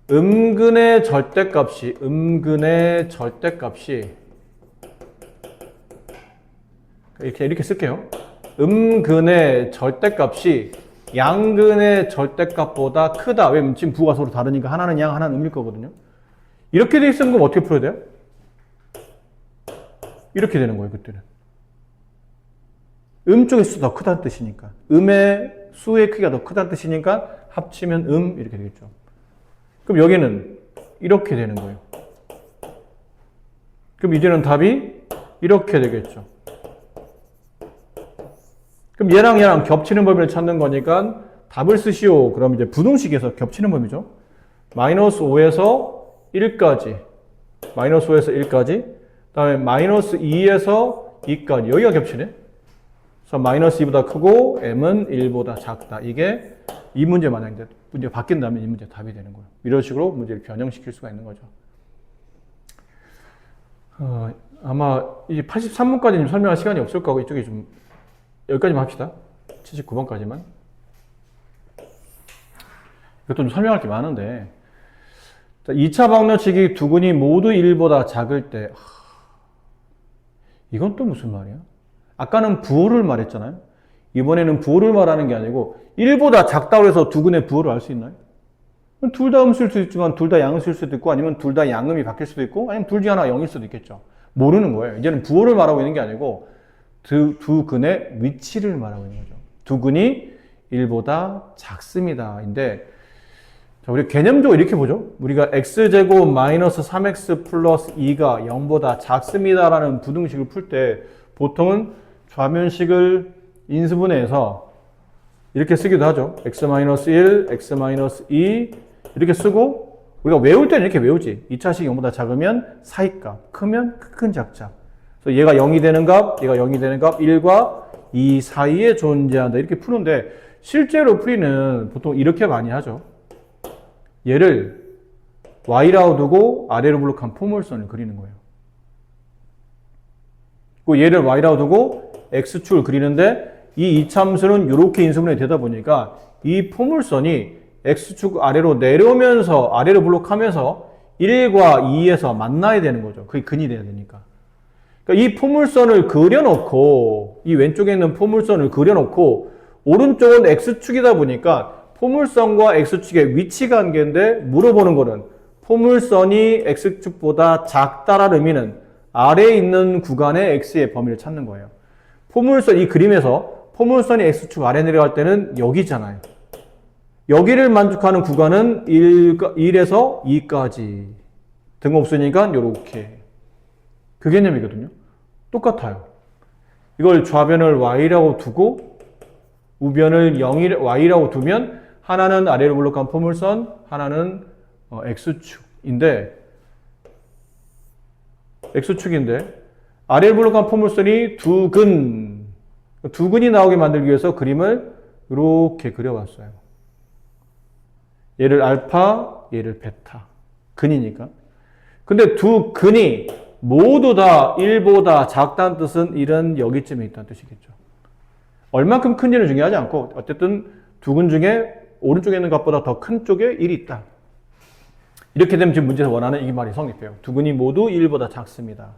음근의 절대값이 이렇게 쓸게요. 음근의 절대값이 양근의 절대값보다 크다. 왜냐면 지금 부호가 서로 다르니까 하나는 양, 하나는 음일 거거든요. 이렇게 돼 있으면 그럼 어떻게 풀어야 돼요? 이렇게 되는 거예요, 그때는. 음 쪽에서 더 크다는 뜻이니까. 음의 수의 크기가 더 크다는 뜻이니까 합치면 이렇게 되겠죠. 그럼 여기는 이렇게 되는 거예요. 그럼 이제는 답이 이렇게 되겠죠. 그럼 얘랑 겹치는 범위를 찾는 거니까 답을 쓰시오. 그럼 이제 부등식에서 겹치는 범위죠. 마이너스 5에서 1까지. 마이너스 5에서 1까지. 그 다음에 마이너스 2에서 2까지. 여기가 겹치네. 그래서 마이너스 2보다 크고 m은 1보다 작다. 이게 이 문제 만약 이제 문제가 바뀐다면 이 문제 답이 되는 거예요. 이런 식으로 문제를 변형시킬 수가 있는 거죠. 아마 이 83문까지는 설명할 시간이 없을 거고 이쪽에 좀 여기까지만 합시다. 79번까지만. 이것도 좀 설명할 게 많은데, 2차 방정식이 두 근이 모두 1보다 작을 때, 이건 또 무슨 말이야? 아까는 부호를 말했잖아요. 이번에는 부호를 말하는 게 아니고 1보다 작다고 해서 두 근의 부호를 알 수 있나요? 둘 다 음 쓸 수도 있지만 둘 다 양을 쓸 수도 있고, 아니면 둘 다 양음이 바뀔 수도 있고, 아니면 둘 중에 하나가 0일 수도 있겠죠. 모르는 거예요. 이제는 부호를 말하고 있는 게 아니고 두 근의 위치를 말하고 있는 거죠. 두 근이 1보다 작습니다. 인데, 자, 우리 개념적으로 이렇게 보죠. 우리가 x제곱 마이너스 3x 플러스 2가 0보다 작습니다라는 부등식을 풀 때 보통은 좌면식을 인수분해해서 이렇게 쓰기도 하죠. x-1, x-2 이렇게 쓰고, 우리가 외울 때는 이렇게 외우지. 2차식 0보다 작으면 사이값, 크면 큰 작자. 그래서 얘가 0이 되는 값, 얘가 0이 되는 값, 1과 2 사이에 존재한다. 이렇게 푸는데 실제로 풀이는 보통 이렇게 많이 하죠. 얘를 y라고 두고 아래로 블록한 포물선을 그리는 거예요. 그 얘를 y라고 두고 x축을 그리는데 이 이참수는 이렇게 인수분해 되다 보니까 이 포물선이 x축 아래로 내려오면서 아래로 블록하면서 1과 2에서 만나야 되는 거죠. 그게 근이 돼야 되니까. 그러니까 이 포물선을 그려놓고, 이 왼쪽에 있는 포물선을 그려놓고 오른쪽은 x축이다 보니까 포물선과 x축의 위치 관계인데 물어보는 거는 포물선이 x축보다 작다라는 의미는 아래에 있는 구간의 x의 범위를 찾는 거예요. 포물선, 이 그림에서 포물선이 x축 아래 내려갈 때는 여기잖아요. 여기를 만족하는 구간은 1에서 2까지. 등 없으니까 요렇게. 그 개념이거든요. 똑같아요. 이걸 좌변을 y라고 두고 우변을 y라고 두면 하나는 아래로 블록한 포물선, 하나는 x축인데 아래로 블록한 포물선이 두 근이 나오게 만들기 위해서 그림을 이렇게 그려봤어요. 얘를 알파, 얘를 베타. 근이니까. 근데 두 근이 모두 다 1보다 작다는 뜻은 1은 여기쯤에 있다는 뜻이겠죠. 얼만큼 큰지는 중요하지 않고 어쨌든 두근 중에 오른쪽에 있는 값보다 더 큰 쪽에 1이 있다. 이렇게 되면 지금 문제에서 원하는 이 말이 성립해요. 두근이 모두 1보다 작습니다.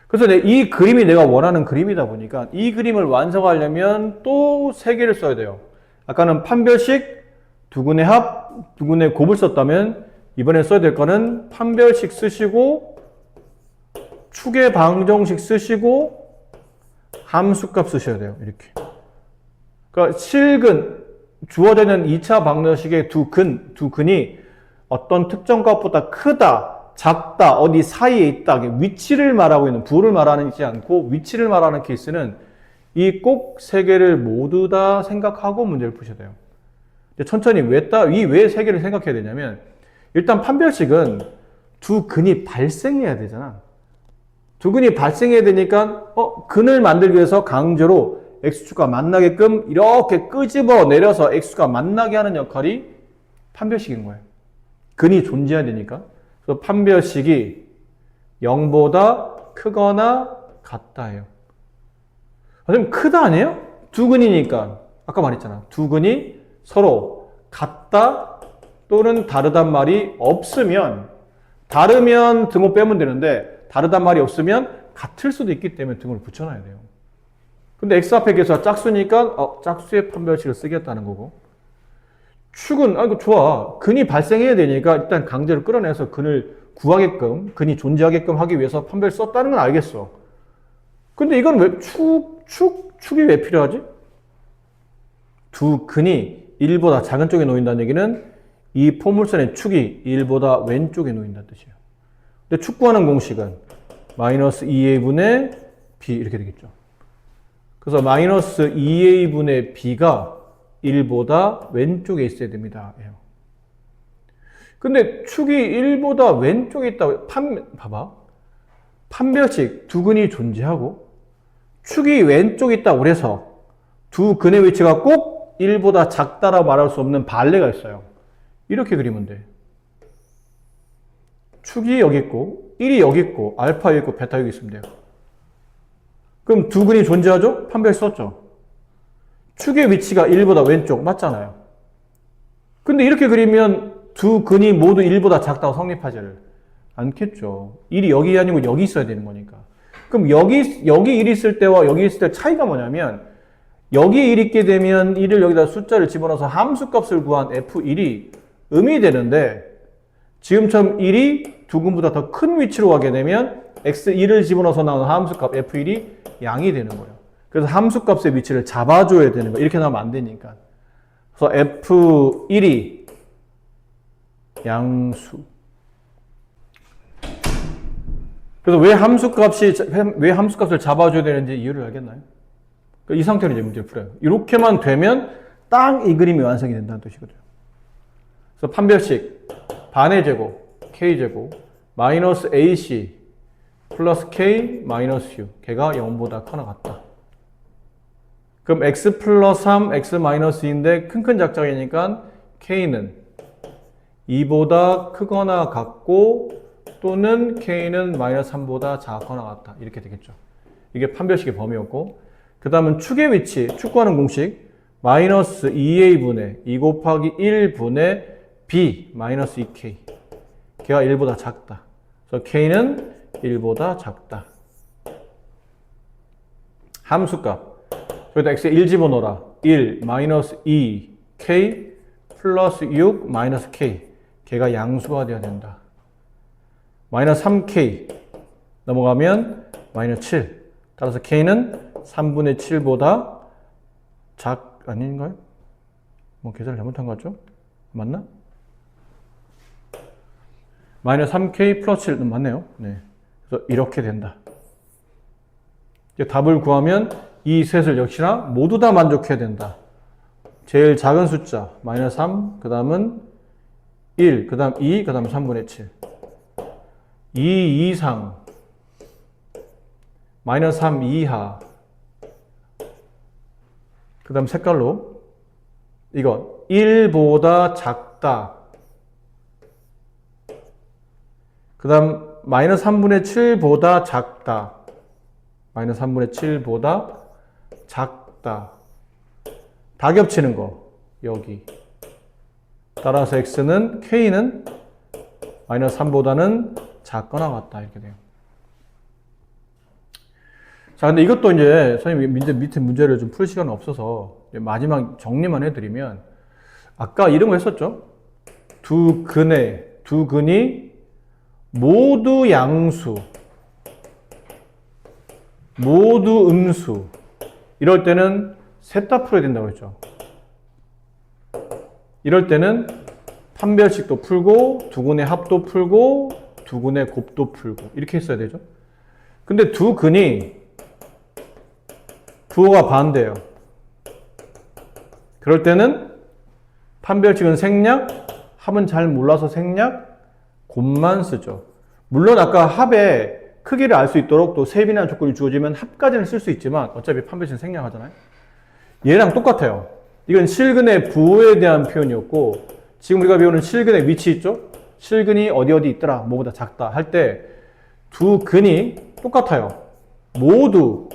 그래서 이 그림이 내가 원하는 그림이다 보니까 이 그림을 완성하려면 또 세 개를 써야 돼요. 아까는 판별식, 두근의 합, 두근의 곱을 썼다면 이번에 써야 될 거는 판별식 쓰시고 축의 방정식 쓰시고 함수값 쓰셔야 돼요. 이렇게. 그러니까 실근, 주어져 있는 2차 방정식의 두 근이 어떤 특정 값보다 크다, 작다, 어디 사이에 있다, 위치를 말하고 있는, 부를 말하지 않고 위치를 말하는 케이스는 이 꼭 세 개를 모두 다 생각하고 문제를 푸셔야 돼요. 천천히 왜 세 개를 생각해야 되냐면, 일단 판별식은 두 근이 발생해야 되잖아. 두 근이 발생해야 되니까, 근을 만들기 위해서 강제로 x축과 만나게끔 이렇게 끄집어 내려서 x축과 만나게 하는 역할이 판별식인 거예요. 근이 존재해야 되니까. 그래서 판별식이 0보다 크거나 같다예요. 그럼 크다 아니에요? 두 근이니까. 아까 말했잖아. 두 근이 서로 같다 또는 다르단 말이 없으면, 다르면 등호 빼면 되는데 다르단 말이 없으면 같을 수도 있기 때문에 등호를 붙여놔야 돼요. 근데 x 앞에 계수가 짝수니까 짝수의 판별식을 쓰겠다는 거고, 축은 이거 좋아. 근이 발생해야 되니까 일단 강제로 끌어내서 근을 구하게끔, 근이 존재하게끔 하기 위해서 판별 썼다는 건 알겠어. 근데 이건 왜 축이 왜 필요하지? 두 근이 1보다 작은 쪽에 놓인다는 얘기는 이 포물선의 축이 1보다 왼쪽에 놓인다는 뜻이에요. 근데 축 구하는 공식은 마이너스 2a분의 b 이렇게 되겠죠. 그래서 마이너스 2a분의 b가 1보다 왼쪽에 있어야 됩니다. 근데 축이 1보다 왼쪽에 있다고, 봐봐. 판별식 두 근이 존재하고 축이 왼쪽에 있다고 그래서 두 근의 위치가 꼭 1보다 작다라고 말할 수 없는 반례가 있어요. 이렇게 그리면 돼. 축이 여기 있고 1이 여기 있고 알파 여기 있고 베타 여기 있으면 돼요. 그럼 두 근이 존재하죠? 판별 썼죠. 축의 위치가 1보다 왼쪽 맞잖아요. 근데 이렇게 그리면 두 근이 모두 1보다 작다고 성립하지를 않겠죠. 1이 여기 아니고 여기 있어야 되는 거니까. 그럼 여기 1이 있을 때와 여기 있을 때 차이가 뭐냐면, 여기 1이 있게 되면 1을 여기다 숫자를 집어넣어서 함수값을 구한 f1이 음이 되는데, 지금처럼 1이 두 근보다 더 큰 위치로 가게 되면 x1을 집어넣어서 나오는 함수값 f1이 양이 되는 거예요. 그래서 함수값의 위치를 잡아줘야 되는 거예요. 이렇게 나오면 안 되니까. 그래서 f1이 양수. 그래서 왜 함수값을 잡아줘야 되는지 이유를 알겠나요? 이 상태로 이제 문제를 풀어요. 이렇게만 되면 딱 이 그림이 완성이 된다는 뜻이거든요. 그래서 판별식 반의 제곱 k제곱 마이너스 ac 플러스 k 마이너스 u 걔가 0보다 커나 같다. 그럼 x 플러스 3 x 마이너스 2인데 큰 작작이니까 k는 2보다 크거나 같고 또는 k는 마이너스 3보다 작거나 같다. 이렇게 되겠죠. 이게 판별식의 범위였고, 그 다음은 축의 위치, 축 구하는 공식 마이너스 2a분의 2 곱하기 1분의 b 마이너스 2k 걔가 1보다 작다. 그래서 k는 1보다 작다. 함수값 여기다 x에 1 집어넣어라. 1 마이너스 2 k 플러스 6 마이너스 k 걔가 양수가 되어야 된다. 마이너스 3k 넘어가면 마이너스 7. 따라서 k는 3분의 7보다 아닌가요? 뭐 계산을 잘못한 것 같죠? 맞나? 마이너스 3k 플러스 7 맞네요. 네. 그래서 이렇게 된다. 이제 답을 구하면 이 셋을 역시나 모두 다 만족해야 된다. 제일 작은 숫자 마이너스 3, 그 다음은 1, 그 다음 2, 그 다음 3분의 7. 2 이상, 마이너스 3 이하, 그 다음 색깔로 이거 1보다 작다. 그 다음 마이너스 3분의 7보다 작다. 마이너스 3분의 7보다 작다. 작다. 다 겹치는 거 여기. 따라서 x는 k는 마이너스 3보다는 작거나 같다 이렇게 돼요. 자, 근데 이것도 이제 선생님 밑에 문제를 좀 풀 시간은 없어서 마지막 정리만 해드리면 아까 이런 거 했었죠? 두 근이 모두 양수, 모두 음수. 이럴 때는 셋 다 풀어야 된다고 했죠. 이럴 때는 판별식도 풀고 두 근의 합도 풀고 두 근의 곱도 풀고 이렇게 했어야 되죠. 근데 두 근이 부호가 반대예요. 그럴 때는 판별식은 생략, 합은 잘 몰라서 생략, 곱만 쓰죠. 물론 아까 합의 크기를 알 수 있도록 또 세비나 조건이 주어지면 합까지는 쓸 수 있지만 어차피 판별식은 생략하잖아요. 얘랑 똑같아요. 이건 실근의 부호에 대한 표현이었고 지금 우리가 배우는 실근의 위치 있죠? 실근이 어디 있더라, 뭐보다 작다 할 때 두 근이 똑같아요. 모두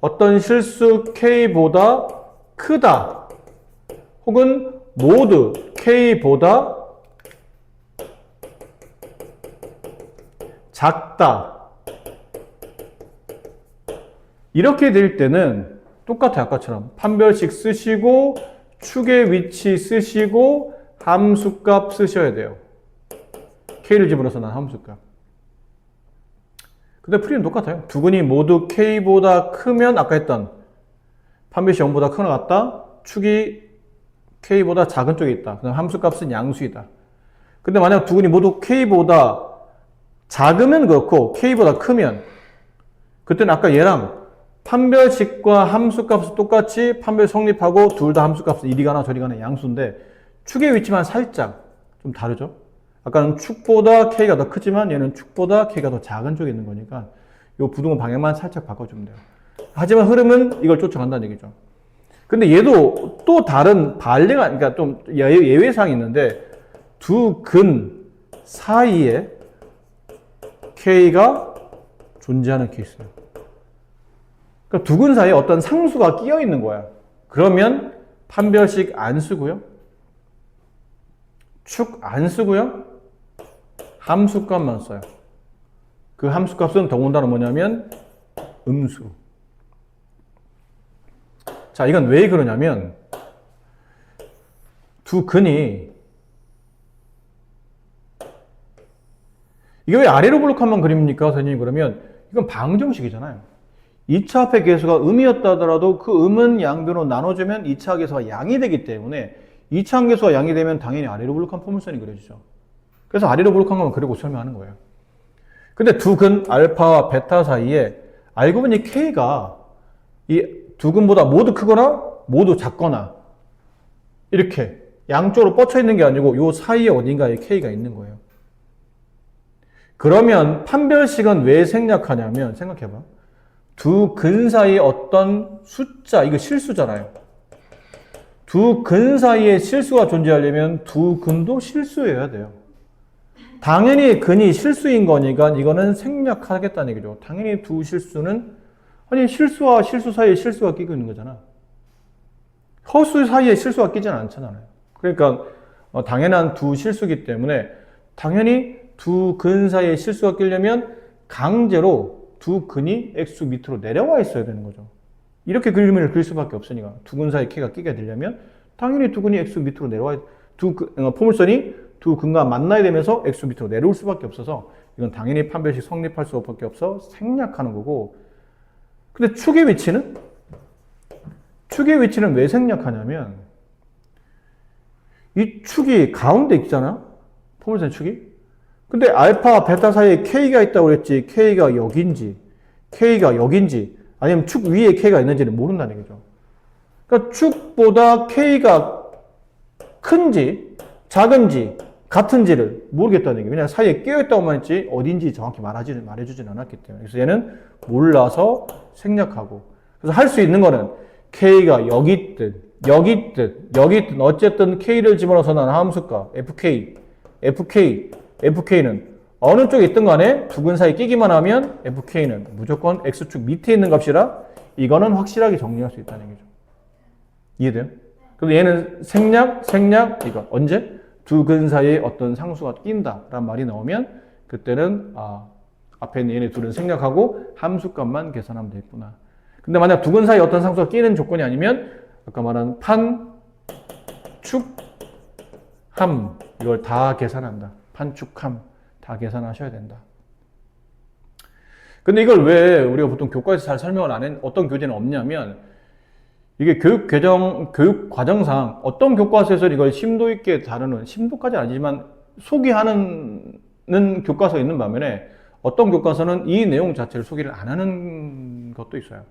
어떤 실수 K보다 크다 혹은 모두 K보다 작다 이렇게 될 때는 똑같아요. 아까처럼 판별식 쓰시고 축의 위치 쓰시고 함수값 쓰셔야 돼요. K를 집어넣어서 난 함수값. 근데 풀이는 똑같아요. 두 근이 모두 K보다 크면 아까 했던 판별식 0보다 크거나 같다. 축이 K보다 작은 쪽에 있다. 그럼 함수값은 양수이다. 근데 만약 두 근이 모두 K보다 작으면 그렇고 K보다 크면 그때는 아까 얘랑 판별식과 함수값은 똑같이 판별 성립하고 둘 다 함수값은 이리 가나 저리 가나 양수인데 축의 위치만 살짝 좀 다르죠. 아까는 축보다 K가 더 크지만 얘는 축보다 K가 더 작은 쪽에 있는 거니까 이 부등호 방향만 살짝 바꿔주면 돼요. 하지만 흐름은 이걸 쫓아간다는 얘기죠. 근데 얘도 또 다른 반례가, 그러니까 좀 예외사항이 있는데 두 근 사이에 K가 존재하는 케이스예요. 그러니까 두 근 사이에 어떤 상수가 끼어 있는 거야. 그러면 판별식 안 쓰고요. 축 안 쓰고요. 함수값만 써요. 그 함수값은 더군다나 뭐냐면 음수. 자, 이건 왜 그러냐면 두 근이 이게 왜 아래로 블록한만 그립니까? 선생님 그러면 이건 방정식이잖아요. 2차 합의 계수가 음이었다 하더라도 그 음은 양변으로 나눠주면 2차 계수가 양이 되기 때문에 2차 계수가 양이 되면 당연히 아래로 블록한 포물선이 그려지죠. 그래서 아래로 블록한 것만 그리고 설명하는 거예요. 근데 두 근 알파와 베타 사이에 알고 보니 K가 이 두 근보다 모두 크거나 모두 작거나 이렇게 양쪽으로 뻗쳐 있는 게 아니고 이 사이에 어딘가에 K가 있는 거예요. 그러면 판별식은 왜 생략하냐면 생각해봐. 두 근 사이에 어떤 숫자, 이거 실수잖아요. 두 근 사이에 실수가 존재하려면 두 근도 실수여야 돼요. 당연히 근이 실수인 거니까 이거는 생략하겠다는 얘기죠. 당연히 두 실수는 아니 실수와 실수 사이에 실수가 끼고 있는 거잖아. 허수 사이에 실수가 끼지는 않잖아요. 그러니까 당연한 두 실수기 때문에 당연히 두 근 사이에 실수가 끼려면 강제로 두 근이 X 밑으로 내려와 있어야 되는 거죠. 이렇게 그림을 그릴 수밖에 없으니까 두 근 사이에 K가 끼게 되려면 당연히 두 근이 X 밑으로 내려와 포물선이 두 근과 만나야 되면서 X 밑으로 내려올 수밖에 없어서 이건 당연히 판별식 성립할 수밖에 없어 생략하는 거고. 근데 축의 위치는? 축의 위치는 왜 생략하냐면 이 축이 가운데 있잖아. 포물선 축이. 근데 알파, 베타 사이에 K가 있다고 그랬지 K가 여긴지 아니면 축 위에 K가 있는지는 모른다는 얘기죠. 그러니까 축보다 K가 큰지 작은지 같은지를 모르겠다는 얘기예요. 그냥 사이에 끼어있다고만 했지 어딘지 정확히 말해주진 않았기 때문에. 그래서 얘는 몰라서 생략하고. 그래서 할 수 있는 거는 K가 여기 있든 어쨌든 K를 집어넣어서 난 함수값 FK는 어느 쪽에 있든 간에 두 근 사이 끼기만 하면 FK는 무조건 X축 밑에 있는 값이라 이거는 확실하게 정리할 수 있다는 얘기죠. 이해돼요? 그래서 얘는 생략, 이거. 언제? 두 근 사이에 어떤 상수가 낀다 라는 말이 나오면 그때는 앞에 있는 얘네 둘은 생략하고 함수값만 계산하면 되겠구나. 근데 만약 두 근 사이에 어떤 상수가 끼는 조건이 아니면 아까 말한 판, 축, 함 이걸 다 계산한다. 판, 축, 함 다 계산하셔야 된다. 근데 이걸 왜 우리가 보통 교과에서 잘 설명을 안 했, 어떤 교재는 없냐면 이게 교육 과정상 어떤 교과서에서 이걸 심도 있게 다루는, 심도까지는 아니지만 소개하는 교과서가 있는 반면에 어떤 교과서는 이 내용 자체를 소개를 안 하는 것도 있어요.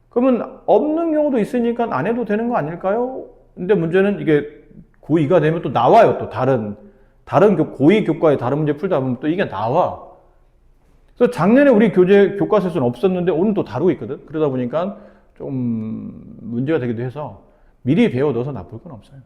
그러면 없는 경우도 있으니까 안 해도 되는 거 아닐까요? 근데 문제는 이게 고2가 되면 또 나와요. 또 다른 고2 교과에 다른 문제 풀다 보면 또 이게 나와. 그래서 작년에 우리 교과서에서는 없었는데 오늘 또 다루고 있거든. 그러다 보니까 좀 문제가 되기도 해서 미리 배워둬서 나쁠 건 없어요.